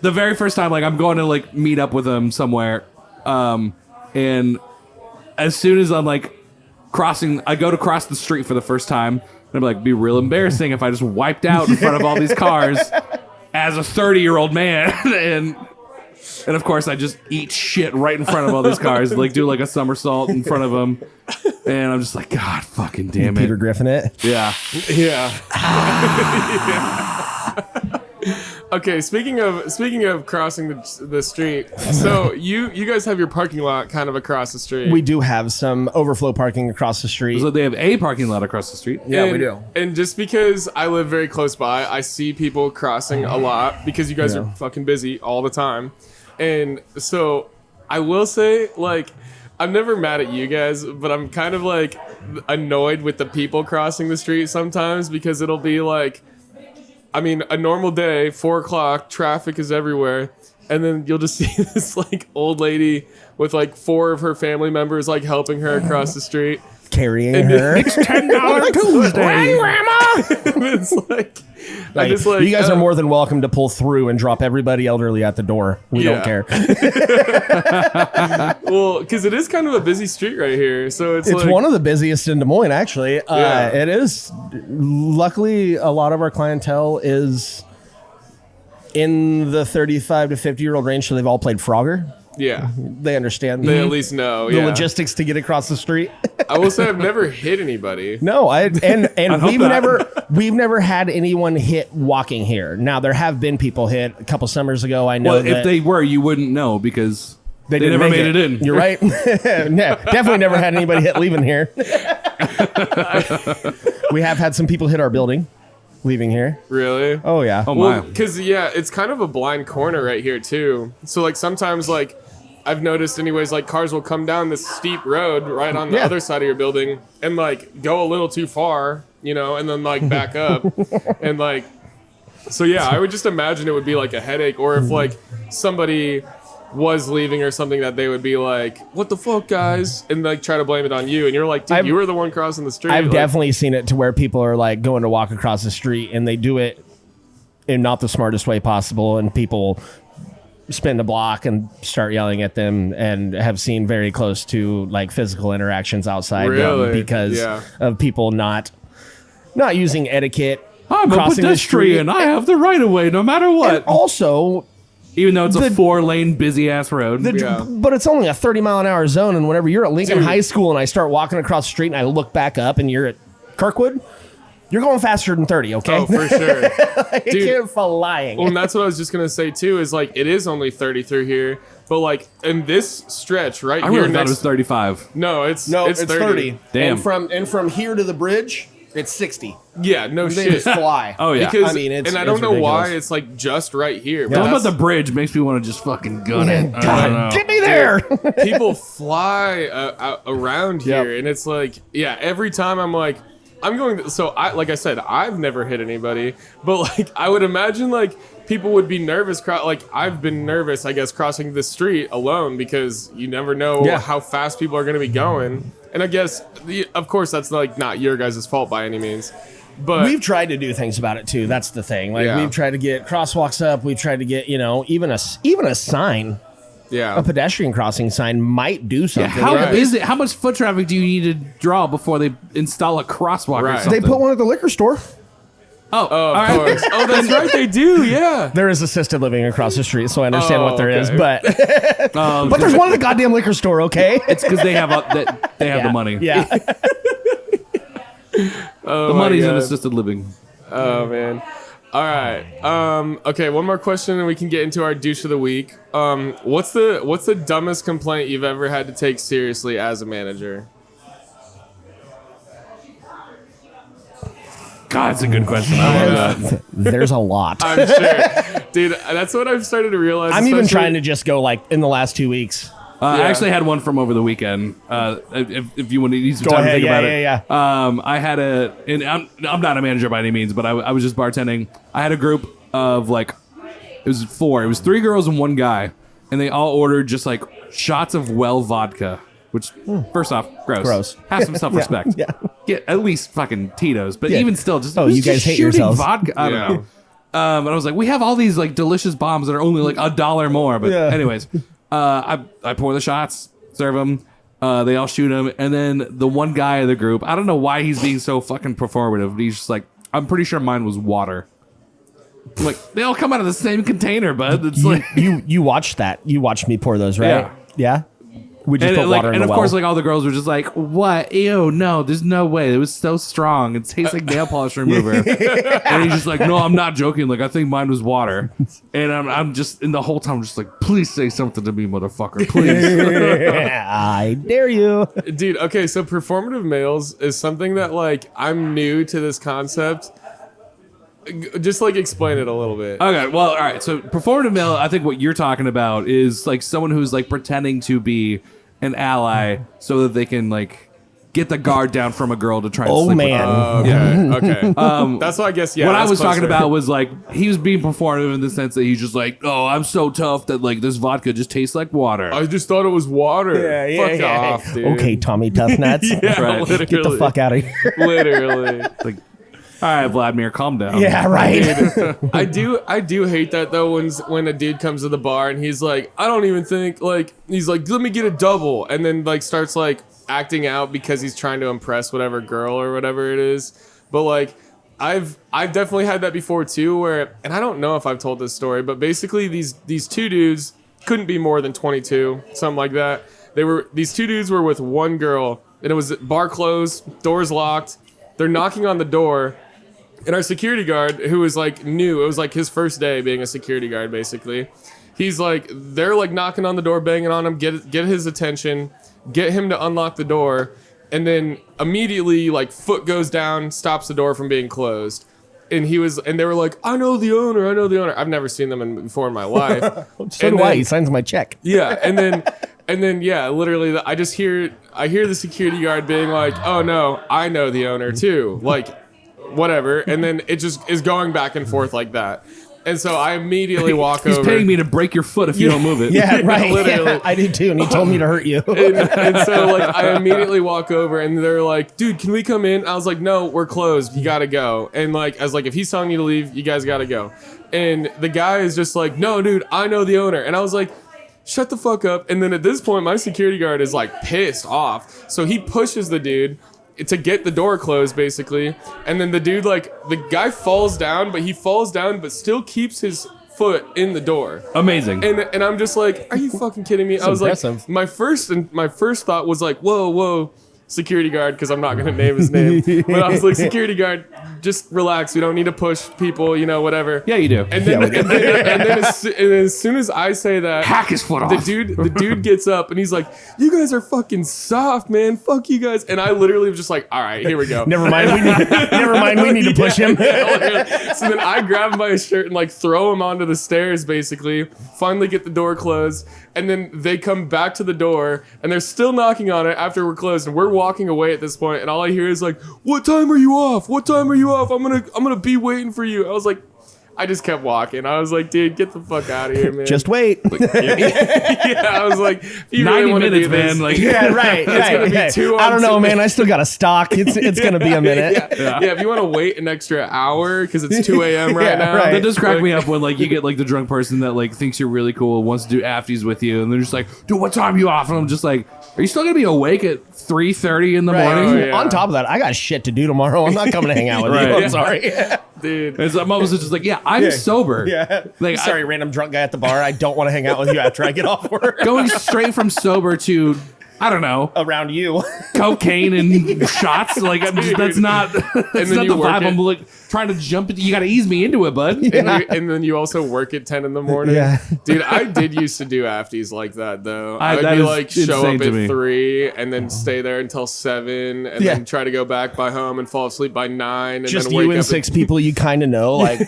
the very first time, like I'm going to like meet up with him somewhere, and as soon as I'm like I go to cross the street for the first time, and I'm like, be real embarrassing if I just wiped out in front of all these cars as a 30-year-old man, and of course I just eat shit right in front of all these cars, like do like a somersault in front of them, and I'm just like, God fucking damn it, Peter Griffin it. yeah. Okay, speaking of crossing the street, so you guys have your parking lot kind of across the street. We do have some overflow parking across the street. So they have a parking lot across the street. Yeah, we do. And just because I live very close by, I see people crossing a lot because you guys are fucking busy all the time. And so I will say, like, I'm never mad at you guys, but I'm kind of like annoyed with the people crossing the street sometimes because it'll be like, I mean, a normal day, 4 o'clock, traffic is everywhere. And then you'll just see this like old lady with like 4 of her family members like helping her across the street. Carrying her. It's $10 Tuesday. Hey, Grandma! It's like, Like, you guys are more than welcome to pull through and drop everybody elderly at the door. We don't care. Well, because it is kind of a busy street right here. So it's like, one of the busiest in Des Moines, actually. Yeah. It is. Luckily, a lot of our clientele is in the 35 to 50-year-old range, so they've all played Frogger. yeah. They understand They at least know. the logistics to get across the street. I will say I've never hit anybody. No, and we've not. never had anyone hit walking here. Now there have been people hit a couple summers ago. I know Well, that if they were, you wouldn't know because they didn't never make made it in. You're right. No, definitely never had anybody hit leaving here. We have had some people hit our building leaving here. Really? Oh yeah. Oh my. Well, because it's kind of a blind corner right here too. So like sometimes like I've noticed anyways, like cars will come down this steep road right on the other side of your building and like go a little too far, and then like back up and like. So yeah, I would just imagine it would be like a headache, or if like somebody was leaving or something, that they would be like, "What the fuck, guys?" and like try to blame it on you, and you're like, "Dude, you were the one crossing the street." I've like, definitely seen it to where people are like going to walk across the street and they do it in not the smartest way possible, and people spin a block and start yelling at them, and have seen very close to like physical interactions outside because of people not using etiquette. I'm a crossing the street. pedestrian. I have the right of way no matter what. And also, even though it's a 4-lane busy ass road. but it's only a 30-mile-an-hour zone, and whenever you're at Lincoln High School and I start walking across the street and I look back up and you're at Kirkwood, you're going faster than 30, okay? Oh, for sure. Dude, you're flying. Well, and that's what I was just gonna say too. Is like it is only 30 through here, but like in this stretch right I here really thought it next. was 35. No, it's 30. Damn. And from here to the bridge, it's 60. Yeah, no They shit. just fly. Oh, yeah. Because I mean, and I don't know why ridiculous. it's like just right here. Talking But about the that's- bridge makes me want to just fucking gun it. I don't God, know. get me there. people fly around here, and it's like, yeah, every time I'm like, I'm going. So like I said, I've never hit anybody, but like I would imagine like people would be nervous. Like I've been nervous, I guess, crossing the street alone because you never know how fast people are going to be going. And I guess, of course, that's like not your guys' fault by any means. But We've tried to do things about it too. That's the thing. Like Yeah. we've tried to get crosswalks up. We've tried to get even a sign, yeah, a pedestrian crossing sign might do something. How Right. is it? How much foot traffic do you need to draw before they install a crosswalk or Right. They something? put one at the liquor store. Oh, all Of right. course. Oh, that's right. They do. Yeah. There is assisted living across the street, so I understand what there is. okay. But Oh, but there's one at the goddamn liquor store. Okay. it's because they have the money. Yeah. The money's in assisted living. Oh man. All right. Okay. One more question, and we can get into our douche of the week. What's the dumbest complaint you've ever had to take seriously as a manager? God, it's a good question. I love that. There's a lot. I'm sure, dude. That's what I've started to realize. I'm even especially- trying to just go like in the last 2 weeks. I actually had one from over the weekend. If you want to need some Go time ahead. to think about Yeah. it. I had and I'm not a manager by any means, but I was just bartending. I had a group of like, it was 4. It was 3 girls and 1 guy, and they all ordered just like shots of well vodka. Which, first off, gross. Have some self-respect. Yeah. Get at least fucking Tito's, but Yeah. even still, just Oh, who's you guys just hate shooting yourselves. vodka. I don't know. And I was like, we have all these like delicious bombs that are only like $1 more. But Yeah. anyways, I pour the shots, serve them. They all shoot them, and then the one guy of the group, I don't know why he's being so fucking performative. But he's just like, I'm pretty sure mine was water. I'm like, they all come out of the same container, bud. It's like, You watched that. You watched me pour those, right? Yeah. We just put water in and the of well. course, like all the girls were just like, "What? Ew! No, there's no way. It was so strong. It tastes like nail polish remover." And he's just like, "No, I'm not joking. Like I think mine was water." And I'm just, and the whole time, I'm just like, "Please say something to me, motherfucker, please." I dare you. Dude, okay, so performative males is something that like I'm new to this concept. Just like explain it a little bit. Okay, well, all right. So performative male, I think what you're talking about is like someone who's like pretending to be an ally so that they can like get the guard down from a girl to try and Oh, sleep man. with her. Okay. That's what I guess. Yeah. What I that's was talking closer. about was like he was being performative in the sense that he's just like, oh, I'm so tough that like this vodka just tastes like water. I just thought it was water. Fuck off, dude. Okay, Tommy Tough Nuts. Yeah, Right. literally. Get the fuck out of here. Literally. Like, all right, Vladimir, calm down. Yeah, right. I do hate that though when a dude comes to the bar and he's like, I don't even think like he's like, let me get a double, and then like starts like acting out because he's trying to impress whatever girl or whatever it is. But like I've definitely had that before too, where, and I don't know if I've told this story, but basically these 2 dudes couldn't be more than 22, something like that. These 2 dudes were with one girl, and it was bar closed, doors locked. They're knocking on the door. And our security guard, who was like new, it was like his first day being a security guard, basically. He's like, they're like knocking on the door, banging on him, get his attention, get him to unlock the door, and then immediately like foot goes down, stops the door from being closed. And they were like, I know the owner. I've never seen them before in my life. So do I. He signs my check. Yeah, and then yeah, literally, I hear the security guard being like, oh no, I know the owner too, like. Whatever, and then it just is going back and forth like that, and so I immediately walk He's over. paying me to break your foot if you don't move it. Yeah, right. literally. Yeah, I did too, and he told me to hurt you. and so like I immediately walk over, and they're like, "Dude, can we come in?" I was like, "No, we're closed. You gotta go." And like I was like, "If he's telling you to leave, you guys gotta go." And the guy is just like, "No, dude, I know the owner," and I was like, shut the fuck up. And then at this point, my security guard is like pissed off, so he pushes the dude to get the door closed, basically. And then the dude, like, the guy falls down, but still keeps his foot in the door. Amazing. And I'm just like, are you fucking kidding me? I was impressive. like, my first thought was like, whoa, security guard, because I'm not gonna name his name. But I was like, security guard, just relax. We don't need to push people, whatever. Yeah, you do. And then as soon as I say that, Hack his foot off. the dude gets up and he's like, "You guys are fucking soft, man. Fuck you guys." And I literally was just like, "All right, here we go." Never mind. We need to push him. So then I grab him by his shirt and like throw him onto the stairs, basically. Finally get the door closed, and then they come back to the door and they're still knocking on it after we're closed, and we're walking away at this point, and all I hear is like, "What time are you off? What time are you off? I'm gonna be waiting for you." I was like, I just kept walking. I was like, dude, get the fuck out of here, man. Just wait. Yeah, I was like, you 90 really wanna minutes, do this? man. Like, Yeah, right. gonna be 2 I don't know, on 2. man. I still got a stock. It's gonna be a minute. Yeah, if you want to wait an extra hour because it's 2 a.m. right Yeah, now. right. that does crack me up when like you get like the drunk person that like thinks you're really cool, wants to do afties with you, and they're just like, "Dude, what time are you off?" And I'm just like, "Are you still gonna be awake at 3:30 in the Right. morning?" Oh, yeah. On top of that, I got shit to do tomorrow. I'm not coming to hang out with you. Right. I'm Yeah. sorry. Dude. And so I'm almost just like, yeah, I'm sober. Yeah. Like, Sorry, random drunk guy at the bar. I don't want to hang out with you after I get off work. going straight from sober to, I don't know, Around you. cocaine and shots. Like, that's not, that's then not you the work vibe. it. I'm like trying to jump into. You got to ease me into it, bud. And then you also work at 10 in the morning. Yeah. Dude, I did used to do afties like that, though. I would that be is like, show insane up to at me. 3 and then stay there until 7 and Yeah. then try to go back by home and fall asleep by 9 and Just then wake you and up 6 people you kind of know. Like,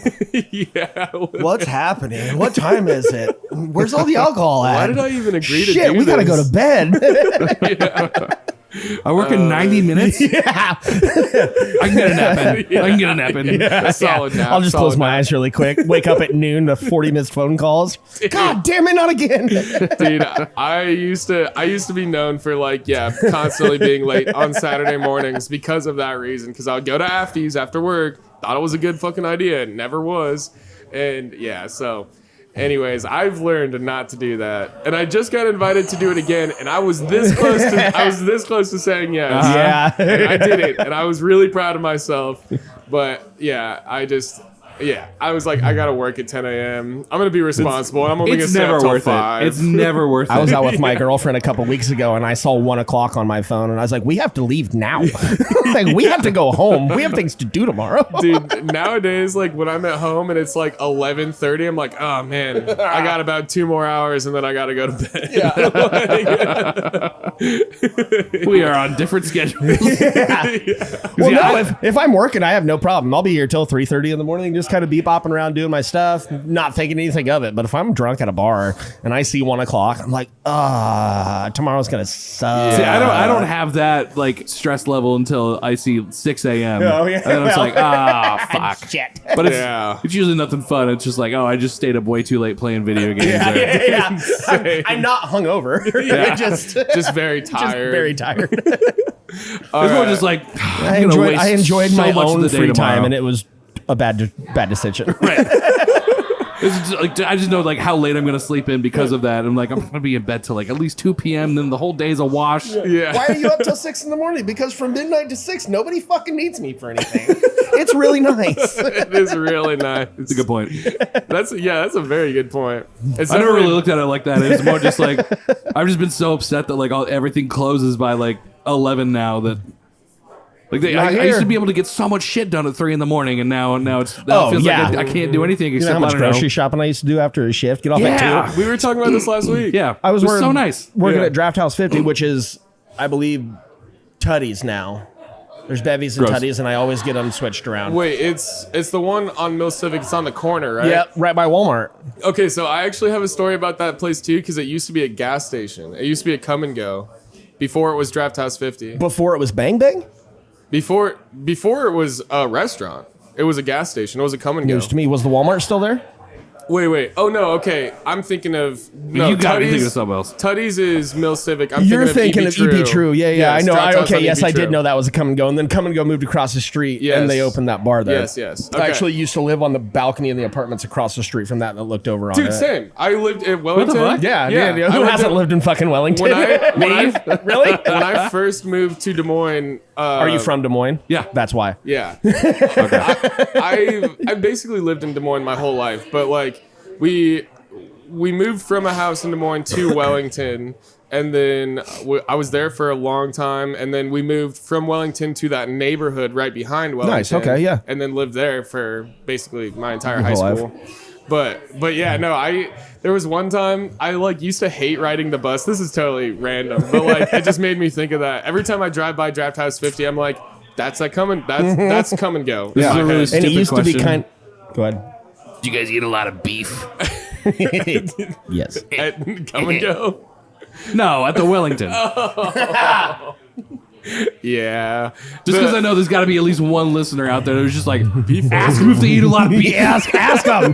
Yeah. what's happening? What time is it? Where's all the alcohol at? Why did I even agree to Shit, do we gotta go this? to bed. I work in 90 minutes. Yeah. I can get a nap in. I can get a nap in. A solid nap. I'll just close solid my nap. eyes really quick. Wake up at noon to 40 missed phone calls. God damn it, not again. Dude, I used to be known for like, constantly being late on Saturday mornings because of that reason. Because I would go to afties after work, thought it was a good fucking idea, it never was. And so anyways, I've learned not to do that. And I just got invited to do it again, and I was this close to saying yes. Yeah. And I did it, and I was really proud of myself. But I was like, I gotta work at 10 a.m. I'm gonna be responsible. I'm only gonna It's stay never up till worth 5. it. It's never worth it. I was out with my girlfriend a couple weeks ago and I saw 1 o'clock on my phone and I was like, we have to leave now. Like, we have to go home. We have things to do tomorrow. Dude, nowadays, like when I'm at home and it's like 11:30, I'm like, oh man, I got about 2 more hours and then I gotta go to bed. We are on different schedules. Well, no, if I'm working, I have no problem. I'll be here till 3:30 in the morning, just kind of bopping around doing my stuff, not thinking anything of it. But if I'm drunk at a bar and I see 1 o'clock, I'm like, tomorrow's gonna suck. See, I don't have that like stress level until I see 6 a.m. Oh, yeah. And then it's like, fuck. Shit. But Yeah. it's usually nothing fun. It's just like, I just stayed up way too late playing video games. Yeah. I'm not hungover. Just very just tired. very tired. It's more just like, I enjoyed my own free time, tomorrow. and it was a bad decision. Right. It's just, like, I just know like how late I'm gonna sleep in because of that. I'm like, I'm gonna be in bed till like at least 2 p.m. Then the whole day's a wash. Yeah. Why are you up till 6 in the morning? Because from midnight to 6, nobody fucking needs me for anything. It's really nice. It is really nice. That's a good point. That's a very good point. It's I never definitely- really looked at it like that. It's more just like I've just been so upset that like everything closes by like 11 now that. Like I used to be able to get so much shit done at 3 in the morning, and now it feels like I can't do anything You know except how much I don't know. grocery shopping I used to do after a shift? Get off at 2. We were talking about this last week. Yeah, I was it so nice. working Yeah. at Draft House 50, which is, I believe, Tutties now. There's Bevies and Gross. Tutties, and I always get them switched around. Wait, it's the one on Mill Civic. It's on the corner, right? Yeah, right by Walmart. Okay, so I actually have a story about that place too, because it used to be a gas station. It used to be a come and go before it was Draft House 50. Before it was Bang Bang? Before it was a restaurant. It was a gas station. It was a come and go. News to me. Was the Walmart still there? Wait. Oh no. Okay, I'm thinking of no. You got me Tutties- thinking of something else. Tutties is Mill Civic. I'm You're thinking thinking of EP True. Yeah. Yes, I know. Draft House on Yes, EP I did True. know that was a Come and Go. And then Come and Go moved across the street, Yes. and they opened that bar there. Yes. I Okay. actually used to live on the balcony in the apartments across the street from that looked over on Dude, it. same. I lived in Wellington. fuck? Yeah. Who I hasn't lived in fucking Wellington? When I Really? when I first moved to Des Moines. Are you from Des Moines? Yeah. That's why. Yeah. I basically lived in Des Moines my whole life, but like we moved from a house in Des Moines to Wellington, and then I was there for a long time, and then we moved from Wellington to that neighborhood right behind Wellington. Nice, okay, yeah. And then lived there for basically my entire high whole life. school. But yeah, no, there was one time I like used to hate riding the bus. This is totally random, but like it just made me think of that. Every time I drive by Draft House 50, I'm like, that's come and go. This is a really And it stupid used to be question. Go ahead. Do you guys eat a lot of beef? Yes. Come and go. No, at the Wellington. Yeah. Just because I know there's got to be at least one listener out there who's just like, ask them if they eat a lot of beef. Ask them.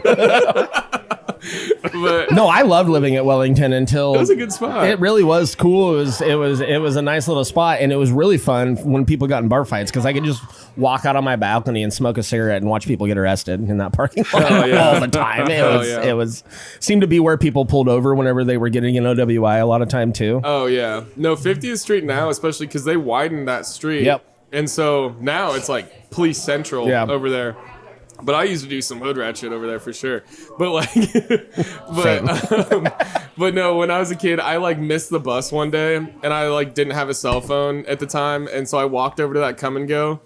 But No, I loved living at Wellington until it was a good spot. It really was cool. It was a nice little spot, and it was really fun when people got in bar fights because I could just walk out on my balcony and smoke a cigarette and watch people get arrested in that parking lot all the time. It was seemed to be where people pulled over whenever they were getting an OWI a lot of time too. Oh yeah, no 50th Street now, especially because they widened that street. Yep. And so now it's like Police Central Yeah. over there. But I used to do some hood rat shit over there for sure. But like, but no, when I was a kid, I like missed the bus one day, and I like didn't have a cell phone at the time, and so I walked over to that Come and Go,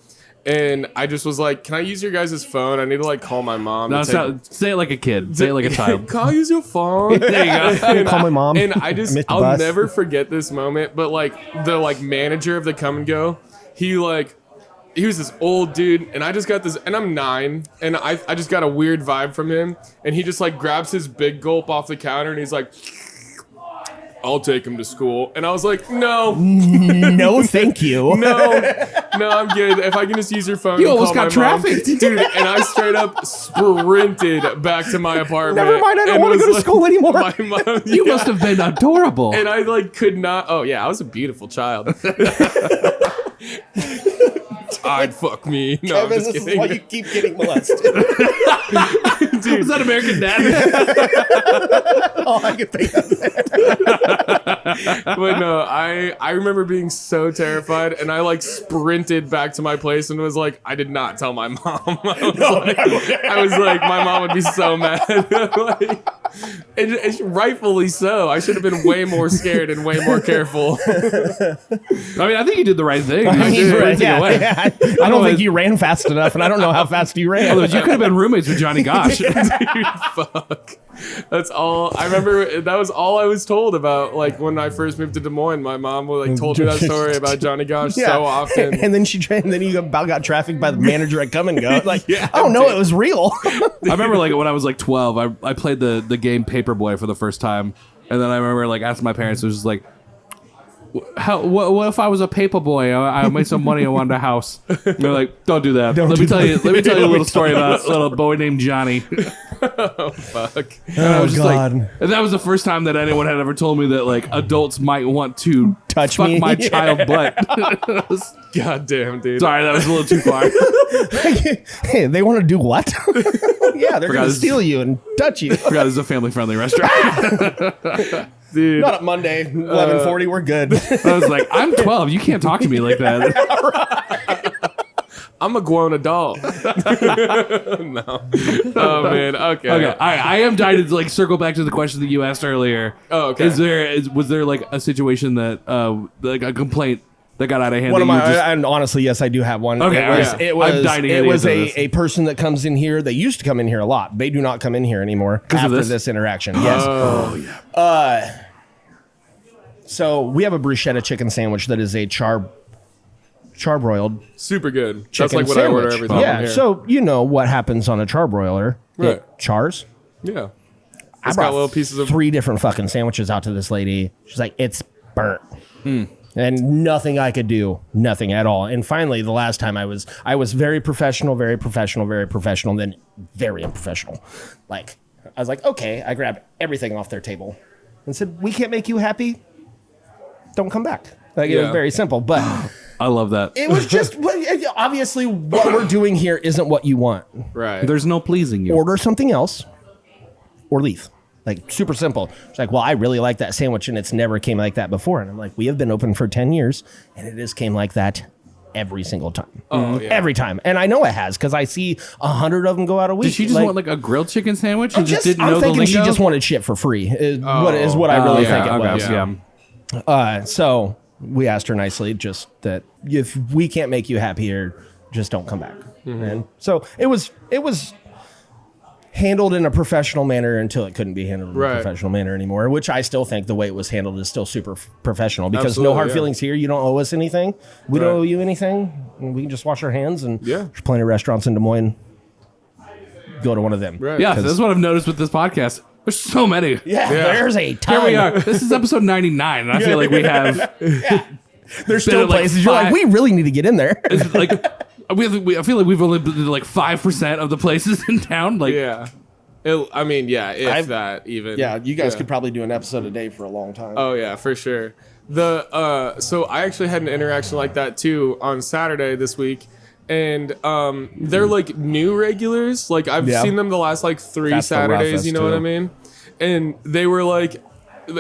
and I just was like, "Can I use your guys' phone? I need to like call my mom." No, say it like a kid. Say it like a child. Can I use your phone? There you go. Call my mom. And I'll bus. never forget this moment. But like the like manager of the Come and Go, he was this old dude, and I just got this, and I'm 9, and I just got a weird vibe from him, and he just like grabs his big gulp off the counter, and he's like, "I'll take him to school," and I was like, "No, No, thank you. no, I'm good. If I can just use your phone." You and almost call got my mom." trafficked. Dude. And I straight up sprinted back to my apartment. Never mind, I don't and want to was go to school anymore. My mom, You must have been adorable. And I like could not. Oh yeah, I was a beautiful child. I'd fuck me. No, I'm Kevin, just this kidding. is why you keep getting molested. Was that American Dad? Oh, I can think of But no, I remember being so terrified, and I like sprinted back to my place and was like, I did not tell my mom. I was like, my mom would be so mad. Like, it's rightfully so. I should have been way more scared and way more careful. I mean, I think you did the right thing. I You mean, sprinted away. I don't think you ran fast enough, and I don't know how fast you ran. Otherwise, you could have been roommates with Johnny Gosh. Dude, fuck. That's all. I remember that was all I was told about. Like when I first moved to Des Moines, my mom like told me that story about Johnny Gosh so often. And then then you about got trafficked by the manager at Come and Go. Like, Yeah, oh no, it was real. I remember like when I was like 12, I played the game Paperboy for the first time, and then I remember like asking my parents, it was just like, what if I was a paper boy? I made some money and wanted a house. And they're like, don't do that. Let me tell you a little story about a little boy named Johnny. Oh fuck. Oh just God. like, and that was the first time that anyone had ever told me that like adults might want to Touch fuck me? my child butt. God damn, dude. Sorry, that was a little too far. Hey, they want to do what? Yeah, they're going to this- steal you and touch you. Forgot this is a family-friendly restaurant. Dude. Not at Monday, 11:40. We're good. I was like, I'm 12. You can't talk to me like that. I'm a grown adult. No. Oh man. Okay. Okay, I am dying to like circle back to the question that you asked earlier. Oh, okay. Was there like a situation that like a complaint that got out of hand? One that of you my, just- and honestly, yes, I do have one. Okay, it I'm was dying to hear the answer to this. a person that comes in here. They used to come in here a lot. They do not come in here anymore of after this? this interaction. Yes. Oh yeah. So we have a bruschetta chicken sandwich that is a charbroiled Super good. That's chicken like what sandwich. I order every time. I'm Yeah. here. So you know what happens on a charbroiler? Right. It chars. yeah. I It's brought got little pieces of 3 different fucking sandwiches out to this lady. She's like, it's burnt. Hmm. And nothing I could do, nothing at all. And finally, the last time I was very professional, then very unprofessional. Like, I was like, okay, I grabbed everything off their table and said, we can't make you happy. Don't come back. Like, it was Yeah. very simple, but I love that. it was just, obviously what we're doing here isn't what you want. right. There's no pleasing you. Order something else or leave. Like, super simple. It's like, well, I really like that sandwich and it's never came like that before. And I'm like, we have been open for 10 years and it just came like that every single time. Oh, yeah. Every time. And I know it has because I see 100 of them go out a week. Did she just want like a grilled chicken sandwich and just didn't I'm know the thinking lingo? she just wanted shit for free is what I really think it was. Yeah. So we asked her nicely just that if we can't make you happier, just don't come back. And so it was handled in a professional manner until it couldn't be handled in Right. a professional manner anymore, which I still think the way it was handled is still super professional because Absolutely, no hard yeah. feelings here. You don't owe us anything. We don't Right. owe you anything. And we can just wash our hands and Yeah. there's plenty of restaurants in Des Moines. Go to one of them. Right. Yeah, that's what I've noticed with this podcast. There's so many. Yeah, there's a ton. Here we are. This is episode 99, and I feel like we have There's been still at, like, places you're like, 5 we really need to get in there. it's like I feel like we've only been to like 5% of the places in town. Like, Yeah. If that even. Yeah, you guys could probably do an episode a day for a long time. Oh yeah, for sure. So I actually had an interaction like that too on Saturday this week, and they're like new regulars. Like I've Yeah. seen them the last like 3 That's the Saturdays. roughest, You know what too. I mean? And they were like,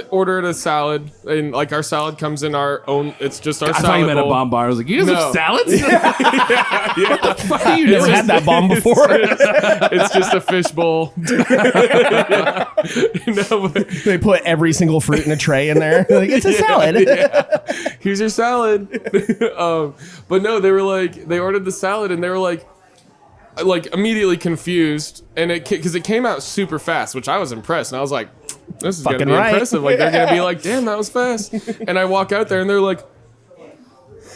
ordered a salad, and like our salad comes in our own. It's just our I salad thought you meant a bowl. bomb bar. I was like, you guys No. have salads? What the fuck are you Never doing? had that bomb before. It's just a fish bowl. No, but They put every single fruit in a tray in there. Like, it's a salad. here's your salad. But no, they ordered the salad, and they were like immediately confused, and because it came out super fast, which I was impressed, and I was like, this is gonna Fucking be right. impressive. Like they're gonna be like, damn, that was fast. And I walk out there, and they're like,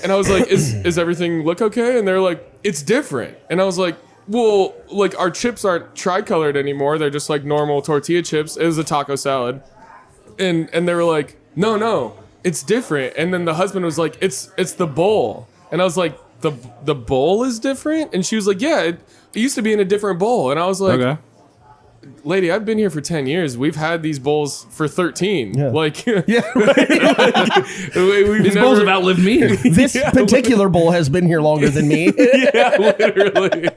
and I was like, is everything look okay? And they're like, it's different. And I was like, well, like our chips aren't tricolored anymore. They're just like normal tortilla chips. It was a taco salad. And they were like, no, it's different. And then the husband was like, it's the bowl. And I was like, the bowl is different? And she was like, yeah, it used to be in a different bowl. And I was like, Okay. lady, I've been here for 10 years. We've had these bowls for 13. Yeah. Like, Yeah. we've These never, bowls have outlived me. This particular bowl has been here longer than me. Yeah, literally.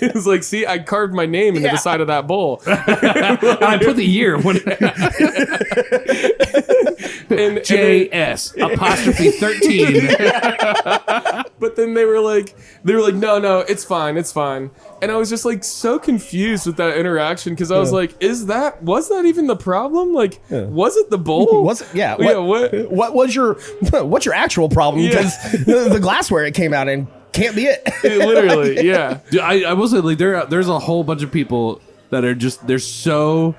It's like, see, I carved my name into the side of that bowl. I put the year when And JS apostrophe 13. but then they were like, no, it's fine. And I was just like so confused with that interaction because I was like, was that even the problem? Like, was it the bowl? Was it? Yeah. Yeah, What was what's your actual problem? Because the glassware it came out in can't be it. Literally, yeah. Dude, I will say, like, there's a whole bunch of people that are just, they're so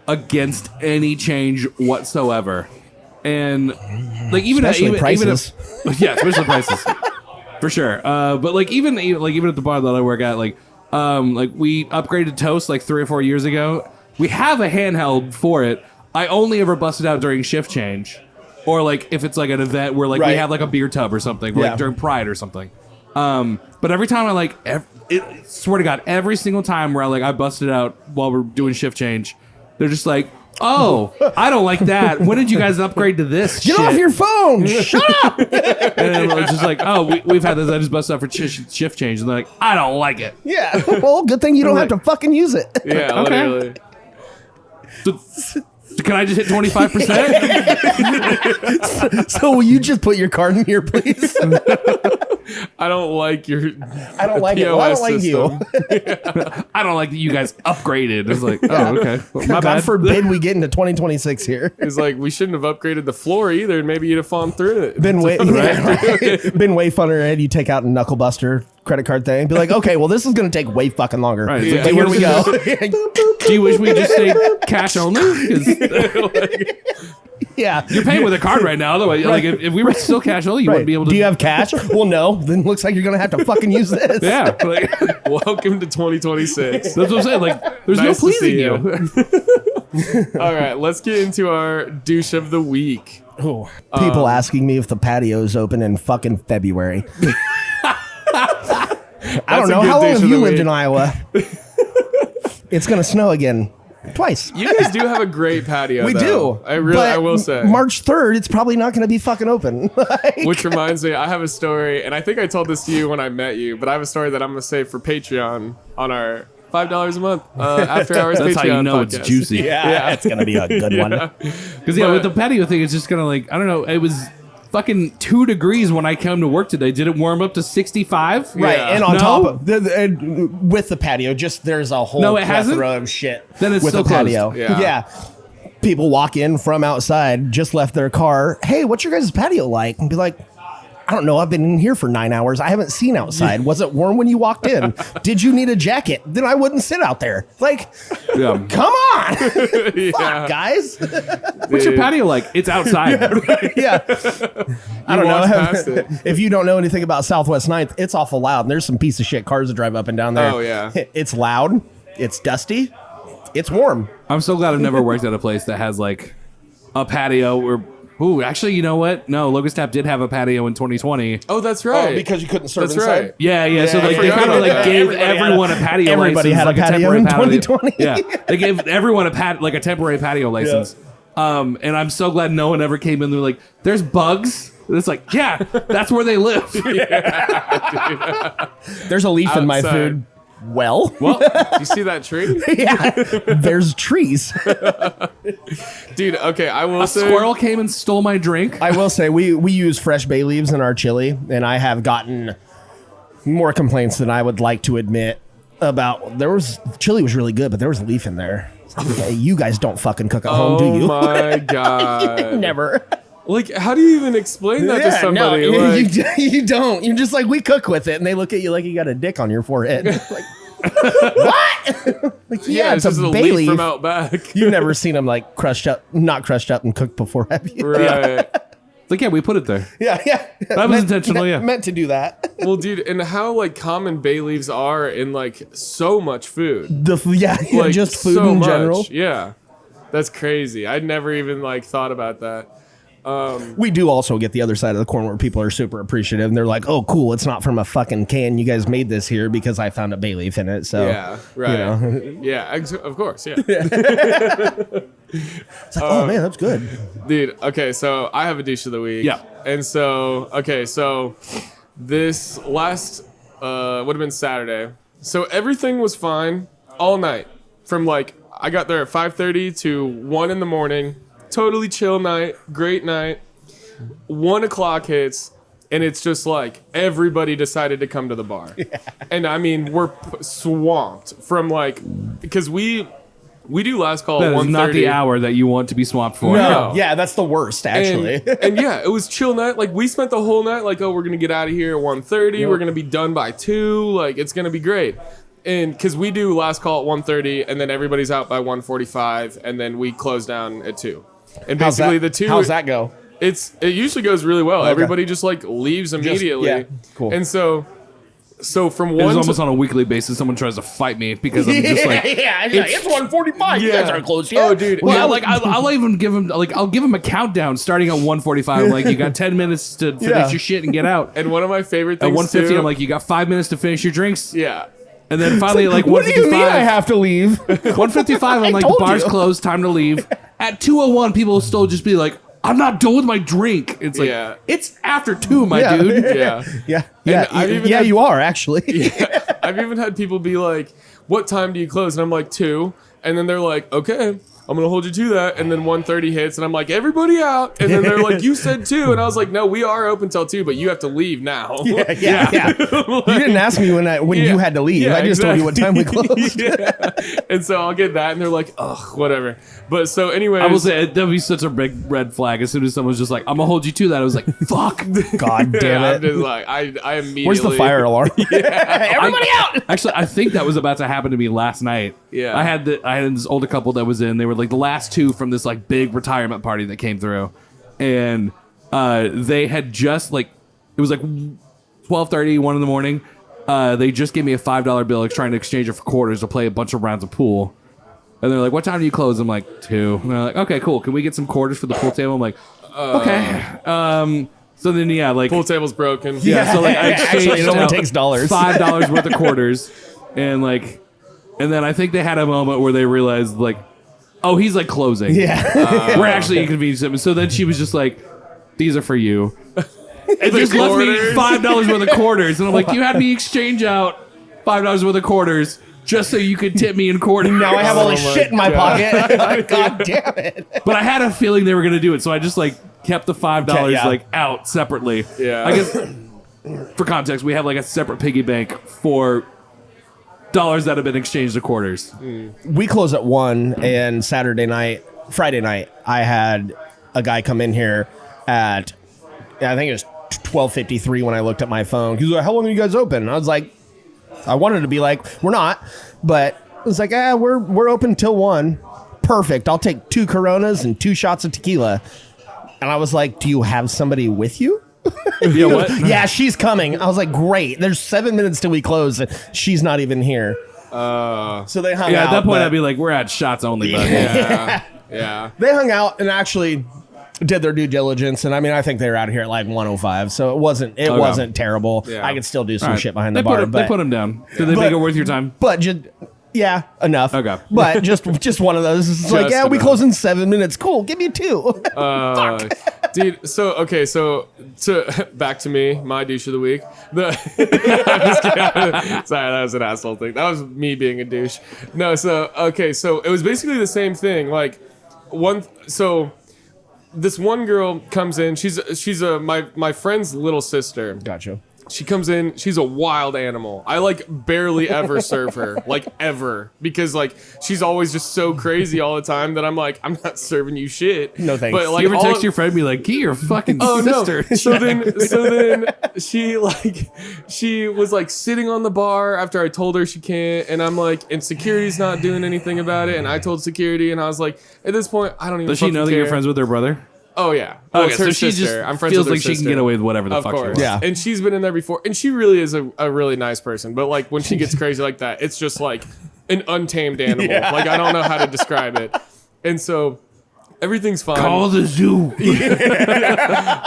against any change whatsoever. And like Especially prices. Yeah, especially prices. For sure. But like even at the bar that I work at, like we upgraded toast like 3 or 4 years ago. We have a handheld for it. I only ever bust it out during shift change, or like if it's like an event where like we Right. have like a beer tub or something, like during Pride or something. But every time I swear to God, every single time where I bust it out while we're doing shift change, they're just like, oh, I don't like that. When did you guys upgrade to this? Get off your phone! Shut up! And then it's just like, oh, we've had this. I just busted out for shift change, and they're like, I don't like it. Yeah. Well, good thing you don't have to fucking use it. Yeah, Okay. literally. So can I just hit 25%? So will you just put your card in here, please? I don't like your I don't like it. Well, I don't POS like you. system. I don't like that you guys upgraded. It's like, oh, okay. Well, my God bad. forbid we get into 2026 here. It's like we shouldn't have upgraded the floor either. Maybe you'd have fallen through it. Been way, been way funner. And you take out a knuckle buster credit card thing. Be like, okay, well, this is going to take way fucking longer. Right. Yeah. But here we go. Do you wish we just stayed cash only? 'Cause Yeah. you're paying with a card right now. Otherwise, like if we were still cash only, you Right. wouldn't be able to. Do you have cash? Well, no. Then looks like you're going to have to fucking use this. Yeah. Like, Welcome to 2026. that's what I'm saying. Like, there's Nice no to see pleasing you. All right, let's get into our douche of the week. Ooh. People asking me if the patio's open in fucking February. I don't a know. good How long douche have of you the lived week. in Iowa? It's going to snow again. Twice. You guys do have a great patio. We though. do. I But will say. March 3rd, it's probably not going to be fucking open. Like, Which reminds me, I have a story, and I think I told this to you when I met you, but I have a story that I'm going to save for Patreon on our $5 a month after hours That's Patreon how you know podcast. it's juicy. yeah, it's going to be a good one. Because with the patio thing, it's just gonna like I don't know. It was fucking 2 degrees when I came to work today. Did it warm up to 65? Right, Yeah. and on No? top of and with the patio, just there's a whole No, it hasn't? plethora of shit. Then it's with still the patio. closed. Yeah. People walk in from outside, just left their car. Hey, what's your guys' patio like? And be like, I don't know. I've been in here for 9 hours. I haven't seen outside. Was it warm when you walked in? Did you need a jacket? Then I wouldn't sit out there. Like, Yeah. come on, Yeah. fuck, guys. What's your patio like? It's outside. Yeah. I don't know. walked past it. If you don't know anything about Southwest 9th, it's awful loud. And there's some piece of shit cars that drive up and down there. Oh, yeah. It's loud. It's dusty. It's warm. I'm so glad I've never worked at a place that has like a patio where. Ooh, actually, you know what? No, Logan Tap did have a patio in 2020. Oh, that's right. you couldn't serve That's right. Yeah. So Yeah, like I they forgot kind of about like that. gave Everybody had everyone a patio. everybody license, had a like patio temporary in patio. 2020. Yeah, they gave everyone a temporary patio license. And I'm so glad no one ever came in. They're like, "There's bugs." And it's like, yeah, that's where they live. There's a leaf in my Outside. food. Well, You see that tree? yeah, there's trees. Dude, okay, I will A say. squirrel came and stole my drink. I will say we use fresh bay leaves in our chili, and I have gotten more complaints than I would like to admit about. Chili was really good, but there was a leaf in there. Hey, you guys don't fucking cook at home, do you? Oh my God. Never. Like, how do you even explain that to somebody? No, Like, you don't. You're just like, we cook with it, and they look at you like you got a dick on your forehead. Like, what? Like, yeah, it's just a a bay leaf leaf. from out back. You've never seen them like not crushed up and cooked before, have you? Right. Like, yeah, we put it there. Yeah. That was intentional, yeah. Meant to do that. Well, dude, and how like common bay leaves are in like so much food. Like, Just food so in much. general. Yeah. That's crazy. I'd never even like thought about that. We do also get the other side of the coin where people are super appreciative and they're like, "Oh, cool! It's not from a fucking can. You guys made this here because I found a bay leaf in it." So Yeah, right. You know. Yeah, of course, yeah. It's like, oh man, that's good. Dude, okay, so I have a dish of the week. Yeah. And so, so this last would have been Saturday. So everything was fine all night. From like I got there at 5:30 to 1 in the morning. Totally chill night, great night. 1 o'clock hits, and it's just like everybody decided to come to the bar. Yeah. And I mean, we're swamped from like, because we do last call at That is 1:30. not the hour that you want to be swamped for. No. Yeah, that's the worst actually. And yeah, it was chill night. Like we spent the whole night like, oh, we're gonna get out of here at 1:30. Yep. We're gonna be done by 2. Like it's gonna be great. And because we do last call at 1:30, and then everybody's out by 1:45, and then we close down at 2. And basically the 2. How's that go? It usually goes really well. Okay. Everybody just like leaves immediately. yeah, cool. And so from It was 1 almost to on a weekly basis. Someone tries to fight me because I'm just like, it's 1:45. You guys aren't close yet. Oh, dude. well, yeah, like I'll even give him I'll give him a countdown starting at 1:45. Like you got 10 minutes to finish Yeah. your shit and get out. and one of my favorite At things 1:50, too, I'm like, you got 5 minutes to finish your drinks. yeah. And then finally, like What do you mean I 1:55, have to leave? 1:55, I'm like, the told bar's you. closed, time to leave. At 2:01, people will still just be like, I'm not done with my drink. It's like, Yeah. it's after 2, my Yeah. dude. Yeah. I've even yeah. had- You are actually. I've even had people be like, what time do you close? And I'm like, 2. And then they're like, okay, I'm going to hold you to that. And then 1:30 hits, and I'm like, everybody out. And then they're like, you said 2. And I was like, no, we are open till 2, but you have to leave now. Yeah. You didn't ask me when you had to leave. Yeah, I just told you what time we closed. Yeah. And so I'll get that, and they're like, ugh, whatever. But so anyway, I will say, that'd be such a big red flag. As soon as someone's just like, I'm going to hold you to that, I was like, fuck. God damn I'm it. just like, I immediately. Where's the fire alarm? Everybody out. Actually, I think that was about to happen to me last night. Yeah. I had this older couple that was in. They were like the last 2 from this like big retirement party that came through, and they had just like, it was like 12:30, 1 in the morning. They just gave me a $5 bill trying to exchange it for quarters to play a bunch of rounds of pool. And they're like, what time do you close? I'm like, 2. And they're like, okay, cool. Can we get some quarters for the pool table? I'm like, okay. So then, yeah, like, Pool table's broken. yeah, so like I Actually, exchanged it only out takes dollars. $5 worth of quarters, and then I think they had a moment where they realized like, oh, he's like closing. Yeah. We're actually inconveniencing him. So then she was just like, these are for you. And just left me quarters. $5 worth of quarters, and I'm like, you had me exchange out $5 worth of quarters just so you could tip me in quarters. Now I have all Oh this my shit in my God. pocket. God damn it. But I had a feeling they were gonna do it, so I just like kept the $5 Yeah. like out separately. Yeah. I guess for context, we have like a separate piggy bank for dollars that have been exchanged to quarters. We close at 1, and Friday night, I had a guy come in here at, I think it was 12:53 when I looked at my phone. He's like, how long are you guys open? And I was like, I wanted to be like, we're not, but it was like, we're open till 1. Perfect. I'll take 2 Coronas and 2 shots of tequila. And I was like, do you have somebody with you? Yeah, what? Yeah, she's coming. I was like, great. There's 7 minutes till we close. And she's not even here. So they hung out. Yeah, at that point, but I'd be like, we're at shots only, bud. Yeah. they hung out and actually did their due diligence. And I mean, I think they were out here at like 105. So it wasn't terrible. Yeah. I could still do some All right. shit behind the They bar. they put him down. Did they But- make it worth your time? But just, yeah, enough. Okay. But just one of those. It's like, Just yeah, we enough. close in 7 minutes. Cool. Give me 2. Dude, so to back to me, my douche of the week. I'm just kidding. Sorry, that was an asshole thing. That was me being a douche. No, so it was basically the same thing. Like this one girl comes in. She's my friend's little sister. Gotcha. She comes in, she's a wild animal. I like barely ever serve her, like ever, because like she's always just so crazy all the time that I'm like, I'm not serving you shit. No thanks. But like, You ever text your friend and be like, "Get your fucking sister." No. So then she was like sitting on the bar after I told her she can't, and I'm like, and security's not doing anything about it, and I told security, and I was like, at this point, I don't even. Does she know that care. you're friends with her brother? Oh yeah. Well, Okay, it's her so she sister. just I'm friends feels with her like she can sister. get away with whatever the Of fuck she course. wants. Yeah. And she's been in there before, and she really is a really nice person. But like when she gets crazy like that, it's just like an untamed animal. Yeah. Like I don't know how to describe it. And so everything's fine. Call the zoo.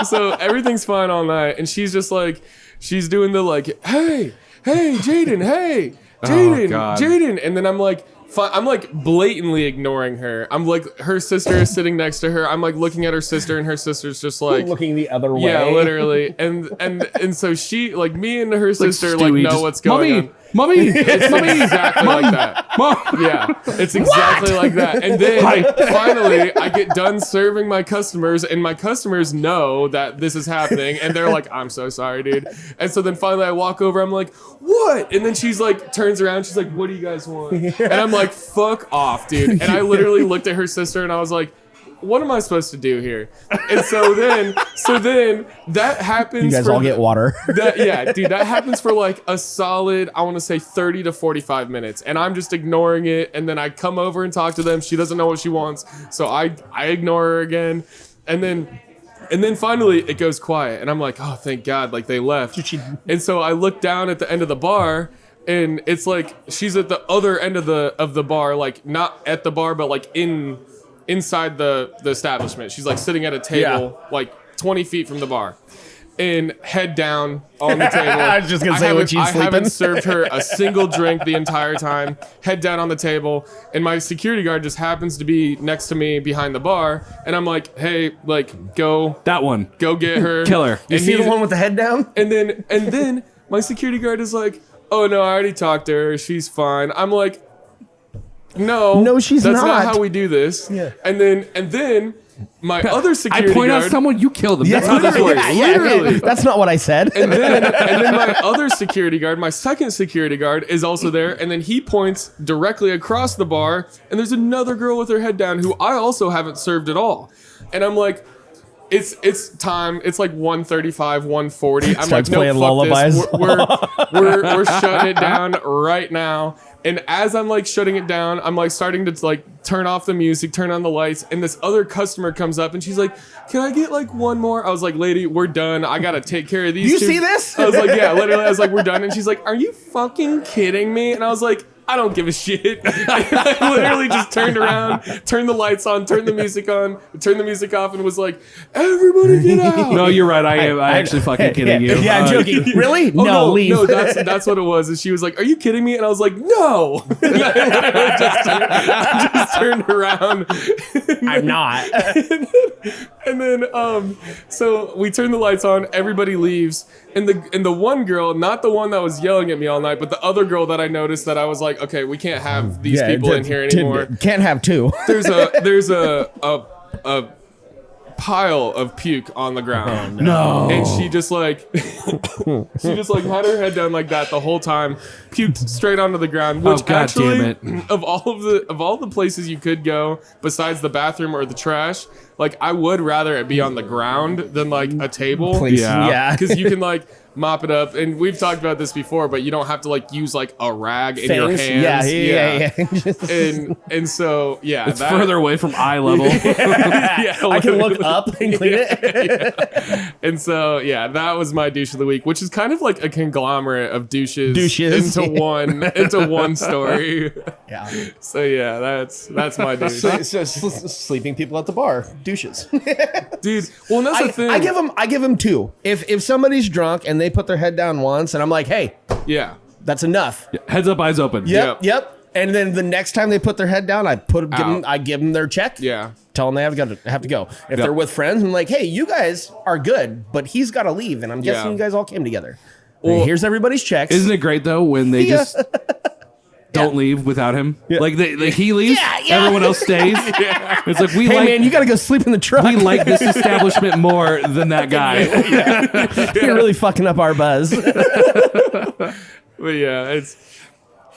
So everything's fine all night, and she's just like, she's doing the like, hey, Jaden, hey, Jaden, God. Jaden, and then I'm like. I'm like blatantly ignoring her. I'm like, her sister is sitting next to her. I'm like looking at her sister, and her sister's just like looking the other way. yeah, literally. And so she like me and her sister like Stewie, know just, what's going on. Mommy, It's mommy, exactly like that. Mom. Yeah, it's exactly like that. And then finally, I get done serving my customers, and my customers know that this is happening, and they're like, "I'm so sorry, dude." And so then finally, I walk over. I'm like, "What?" And then she's like, turns around. She's like, "What do you guys want?" And I'm like, "Fuck off, dude." And I literally looked at her sister, and I was like, what am I supposed to do here? And so then that happens. You guys for all get water. That happens for like a solid, I want to say 30 to 45 minutes. And I'm just ignoring it. And then I come over and talk to them. She doesn't know what she wants. So I ignore her again. And then finally it goes quiet. And I'm like, oh, thank God. Like they left. And so I look down at the end of the bar, and it's like she's at the other end of the bar, like not at the bar, but like inside the establishment. She's like sitting at a table like 20 feet from the bar, and head down on the table. I was just gonna say when she's I haven't sleeping. served her a single drink the entire time. Head down on the table, and my security guard just happens to be next to me behind the bar, and I'm like, hey, like go That one. get her, Kill her. You And see the he's- one with the head down? and then my security guard is like, oh no, I already talked to her, she's fine. I'm like, no, she's that's not. how we do this. Yeah. And then my other I security point guard, out someone, you kill them. That's how this works. literally. That's not what I said. and then my other security guard, my second security guard, is also there, and then he points directly across the bar, and there's another girl with her head down who I also haven't served at all. And I'm like, it's time. It's like 1:35, 1:40. I'm like, Starts no, playing fuck lullabies. this. We're shutting it down right now. And as I'm like shutting it down, I'm like starting to like turn off the music, turn on the lights, and this other customer comes up and she's like, "Can I get like one more?" I was like, "Lady, we're done. I gotta take care of these." Do you two." see this? I was like, "Yeah, literally." I was like, "We're done," and she's like, "Are you fucking kidding me?" And I was like, I don't give a shit. I literally just turned around, turned the lights on, turned the music on, turned the music off, and was like, "Everybody get out!" No, you're right. I am actually fucking kidding you. Yeah, I'm joking. Really? Oh, no, leave. No, that's what it was. And she was like, "Are you kidding me?" And I was like, "No." And I literally just turned around. I'm not. And then so we turn the lights on, everybody leaves, and the one girl, not the one that was yelling at me all night, but the other girl that I noticed that I was like, okay, we can't have these people in here anymore. Can't have two. There's a pile of puke on the ground. No. And she just like had her head down like that the whole time, puked straight onto the ground. Which God actually, damn it. of all the places you could go besides the bathroom or the trash, like I would rather it be on the ground than like a table. Please. Yeah. Yeah. Because you can like mop it up, and we've talked about this before, but you don't have to like use like a rag in your hands. Yeah. And so yeah, It's further away from eye level. I can look up and clean it. And so yeah, that was my douche of the week, which is kind of like a conglomerate of douches into one story. Yeah. So yeah, that's my douche, So sleeping people at the bar, douches. dude. Well, and that's the thing. I give them two. If somebody's drunk and they put their head down once, and I'm like, hey, Yeah. that's enough. Heads up, eyes open. Yep. And then the next time they put their head down, I give them their check. Yeah. Tell them they have to go. If they're with friends, I'm like, hey, you guys are good, but he's got to leave. And I'm guessing you guys all came together. Well, here's everybody's checks. Isn't it great though when they just don't leave without him? Yeah. Like he leaves, everyone else stays. It's like man, you got to go sleep in the truck. We like this establishment more than that guy. You're really fucking up our buzz. But yeah,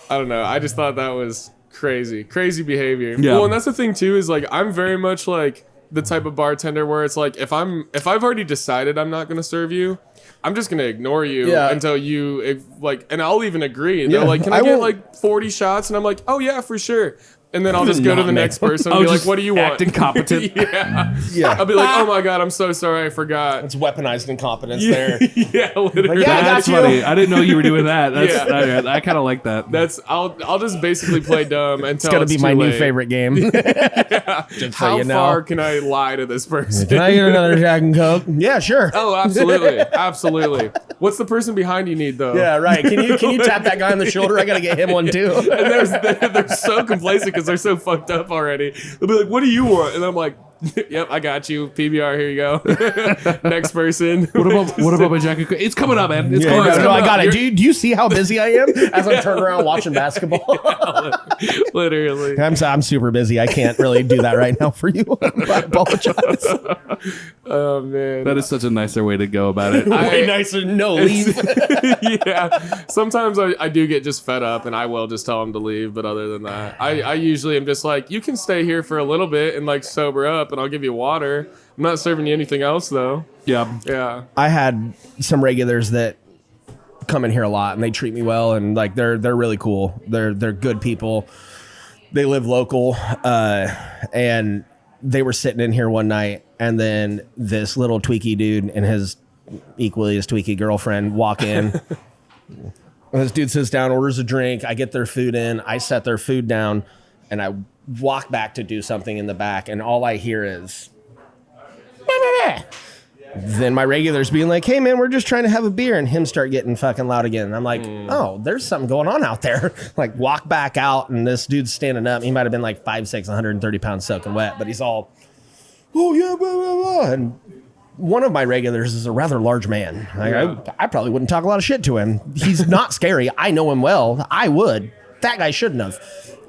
I don't know. I just thought that was crazy behavior. Yeah. Well, and that's the thing too, is like I'm very much like the type of bartender where it's like if I've already decided I'm not gonna serve you, I'm just gonna ignore you until and I'll even agree. They're like, can I get like 40 shots? And I'm like, oh yeah, for sure. And then I'll just go to the next person and be like, what do you want? Act incompetent. Yeah. I'll be like, oh my God, I'm so sorry, I forgot. It's weaponized incompetence there. Yeah, literally. Like, That's funny. I didn't know you were doing that. I kind of like that. I'll just basically play dumb until it's gonna be my new favorite game. Just how far can I lie to this person? Can I get another Jack and Coke? Yeah, sure. Oh, absolutely. What's the person behind you need though? Yeah, right. Can you tap that guy on the shoulder? I gotta get him one too. And they're so complacent because they're so fucked up already. They'll be like, what do you want? And I'm like, yep, I got you. PBR, here you go. Next person. What about my Jack and Coke? It's coming up, man. It's coming up. I got it. Do you see how busy I am as I'm turning around watching basketball? Literally. I'm super busy. I can't really do that right now for you. I apologize. Oh man, that is such a nicer way to go about it. Way nicer. No, leave. Yeah. Sometimes I do get just fed up, and I will just tell them to leave. But other than that, I usually am just like, you can stay here for a little bit and like sober up, and I'll give you water. I'm not serving you anything else though. Yeah. I had some regulars that come in here a lot, and they treat me well, and like they're really cool. They're good people. They live local, and they were sitting in here one night, and then this little tweaky dude and his equally as tweaky girlfriend walk in. This dude sits down, orders a drink. I get their food in. I set their food down, and I walk back to do something in the back, and all I hear is... Then my regulars being like, hey man, we're just trying to have a beer, and him start getting fucking loud again. And I'm like, oh, there's something going on out there. Like, walk back out, and this dude's standing up. He might have been like 5'6", 130 pounds soaking wet, but he's all, oh yeah, blah, blah, blah. And one of my regulars is a rather large man. I probably wouldn't talk a lot of shit to him. He's not scary. I know him well. I would. That guy shouldn't have.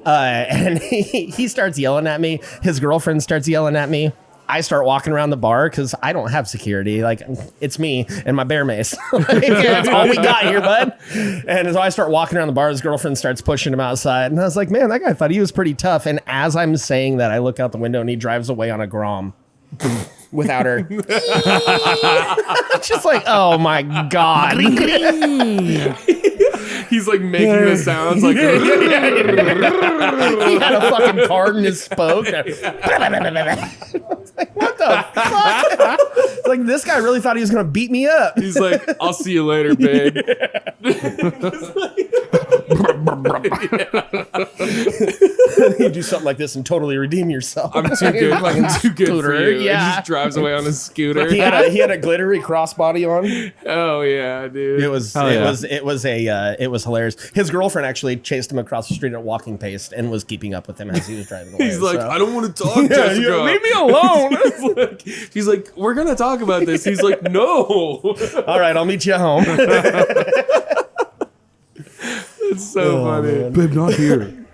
And he starts yelling at me. His girlfriend starts yelling at me. I start walking around the bar because I don't have security. Like, it's me and my bear mace. That's all we got here, bud. And so I start walking around the bar. His girlfriend starts pushing him outside. And I was like, man, that guy thought he was pretty tough. And as I'm saying that, I look out the window and he drives away on a Grom. Without her. Just like, oh my God. He's like making the sounds like... He had a fucking card in his spoke. It's like, what the fuck? It's like, this guy really thought he was going to beat me up. He's like, I'll see you later, babe. You do something like this and totally redeem yourself. I'm too good. I'm too good for you. Yeah. He just drives away on his scooter. He had a glittery crossbody on. Oh yeah, dude. It was hilarious. His girlfriend actually chased him across the street at walking pace and was keeping up with him as he was driving away. He's like, I don't want to talk, Jessica. Leave me alone. She's like, we're gonna talk about this. He's like, no. All right, I'll meet you at home. It's so funny. Man. Babe, not here.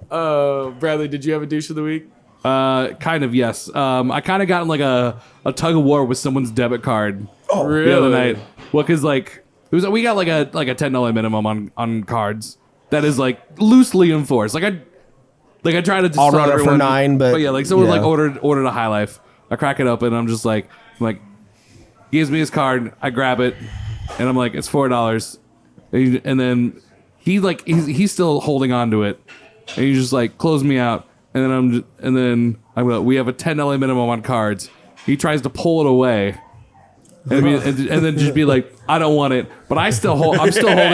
Bradley, did you have a douche of the week? Kind of, yes. I kind of got in like a tug of war with someone's debit card really? the other night. Well, because like we got like a $10 minimum on cards that is like loosely enforced. Like I try to just I'll tell run it everyone, for 9, but yeah, like someone like ordered a High Life. I crack it open and I'm like, he gives me his card. I grab it and I'm like, it's $4. And then he's still holding on to it. And he's just like, close me out. And then I'm like, we have a $10 minimum on cards. He tries to pull it away. And then just be like, I don't want it, but I'm still holding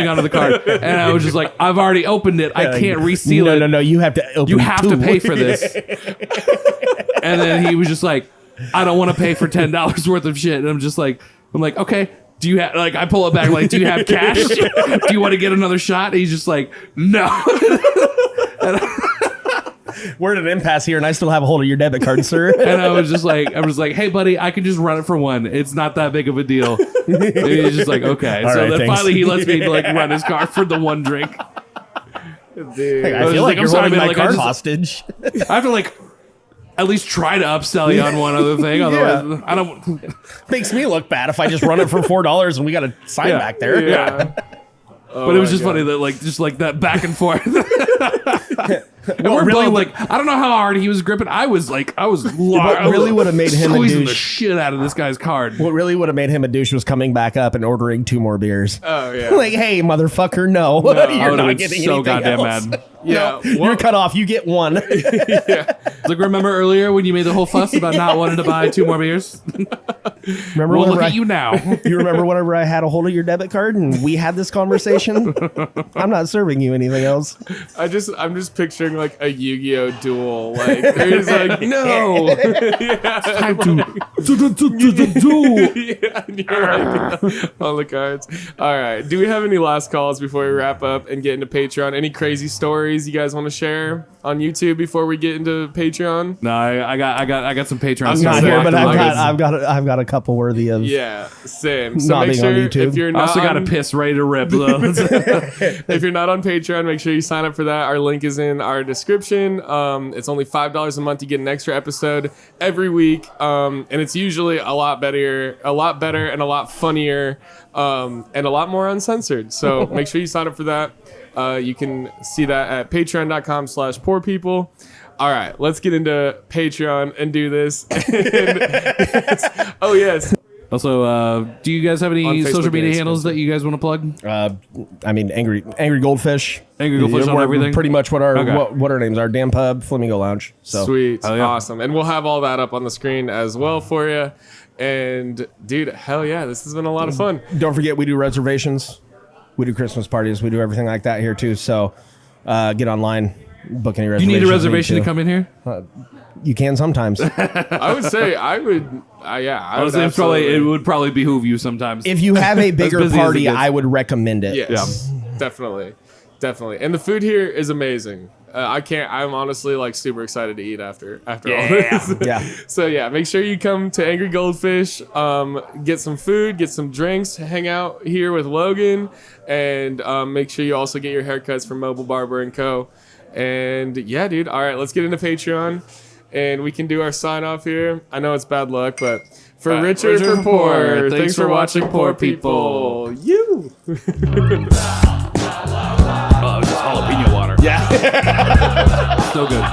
onto the card. And I was just like, I've already opened it. I can't reseal it. No, you have to open it. You have to pay for this. And then he was just like, I don't want to pay for $10 worth of shit. And I'm like, okay, do you have, like, I pull it back, like, do you have cash? Do you want to get another shot? And he's just like, no. We're at an impasse here, and I still have a hold of your debit card, sir. And I was just like, hey, buddy, I can just run it for one. It's not that big of a deal. And he's just like, okay. All so right, then thanks. finally he lets me like run his car for the one drink. Dude. I was feel like I'm you're sorry, holding man, my like, I card just- hostage. I have to like at least try to upsell you on one other thing. Otherwise, I don't. Makes me look bad if I just run it for $4 and we got a sign Yeah. back there. Yeah. But it was my just God. funny that like just like that back and forth. And What we're really- both like, I don't know how hard he was gripping. I was What really would have made him a squeezing the douche? shit out of this guy's card. What really would have made him a douche was coming back up and ordering 2 more beers. Oh yeah. Like, hey, motherfucker, no. I You're would've not been getting so anything goddamn else. mad. Yeah. You're cut off. You get 1. It's like, remember earlier when you made the whole fuss about not wanting to buy 2 more beers? Remember Well, whenever look I, at you now. you remember whenever I had a hold of your debit card and we had this conversation? I'm not serving you anything else. I'm just picturing like a Yu-Gi-Oh duel. Like there's like no. Time to Yeah, and you're like, on the cards. All right. Do we have any last calls before we wrap up and get into Patreon? Any crazy stories you guys want to share on YouTube before we get into Patreon? No, I got some Patreon. I'm stuff Not So here, I but can I've got a couple worthy of. Yeah, same. So Not make being on sure YouTube. if you're I not also got a on, piss ready to rip. Though. if you're not on Patreon, make sure you sign up for that. Our link is in our description. It's only $5 a month. You get an extra episode every week, and it's usually a lot better, and a lot funnier, and a lot more uncensored. So make sure you sign up for that. You can see that at patreon.com/poorpeople. All right, let's get into Patreon and do this. Oh yes. Also, do you guys have On any Facebook social media and handles that you guys want to plug? I mean, Angry Goldfish. Angry Goldfish on We're everything? Pretty much what our Okay. what our names are. Damn Pub, Flamingo Lounge. So Sweet. Oh, yeah. Awesome. And we'll have all that up on the screen as well for you. And dude, hell yeah, this has been a lot of fun. don't forget, we do reservations. We do Christmas parties. We do everything like that here too. So get online, book any You reservations. need a reservation to to come in here. You can sometimes. I would say I would, I would Honestly, absolutely. it would probably behoove you sometimes. If you have a bigger busy as it party, gets. I would recommend it. Yes, definitely. And the food here is amazing. I'm honestly like super excited to eat after all this. Yeah. So yeah, make sure you come to Angry Goldfish, get some food, get some drinks, hang out here with Logan, and make sure you also get your haircuts from Mobile Barber & Co. And yeah, dude, all right, let's get into Patreon, and we can do our sign off here. I know it's bad luck, but for richer, for poor, thanks for watching Poor People. You! Oh, it was just jalapeno water. Yeah. So good.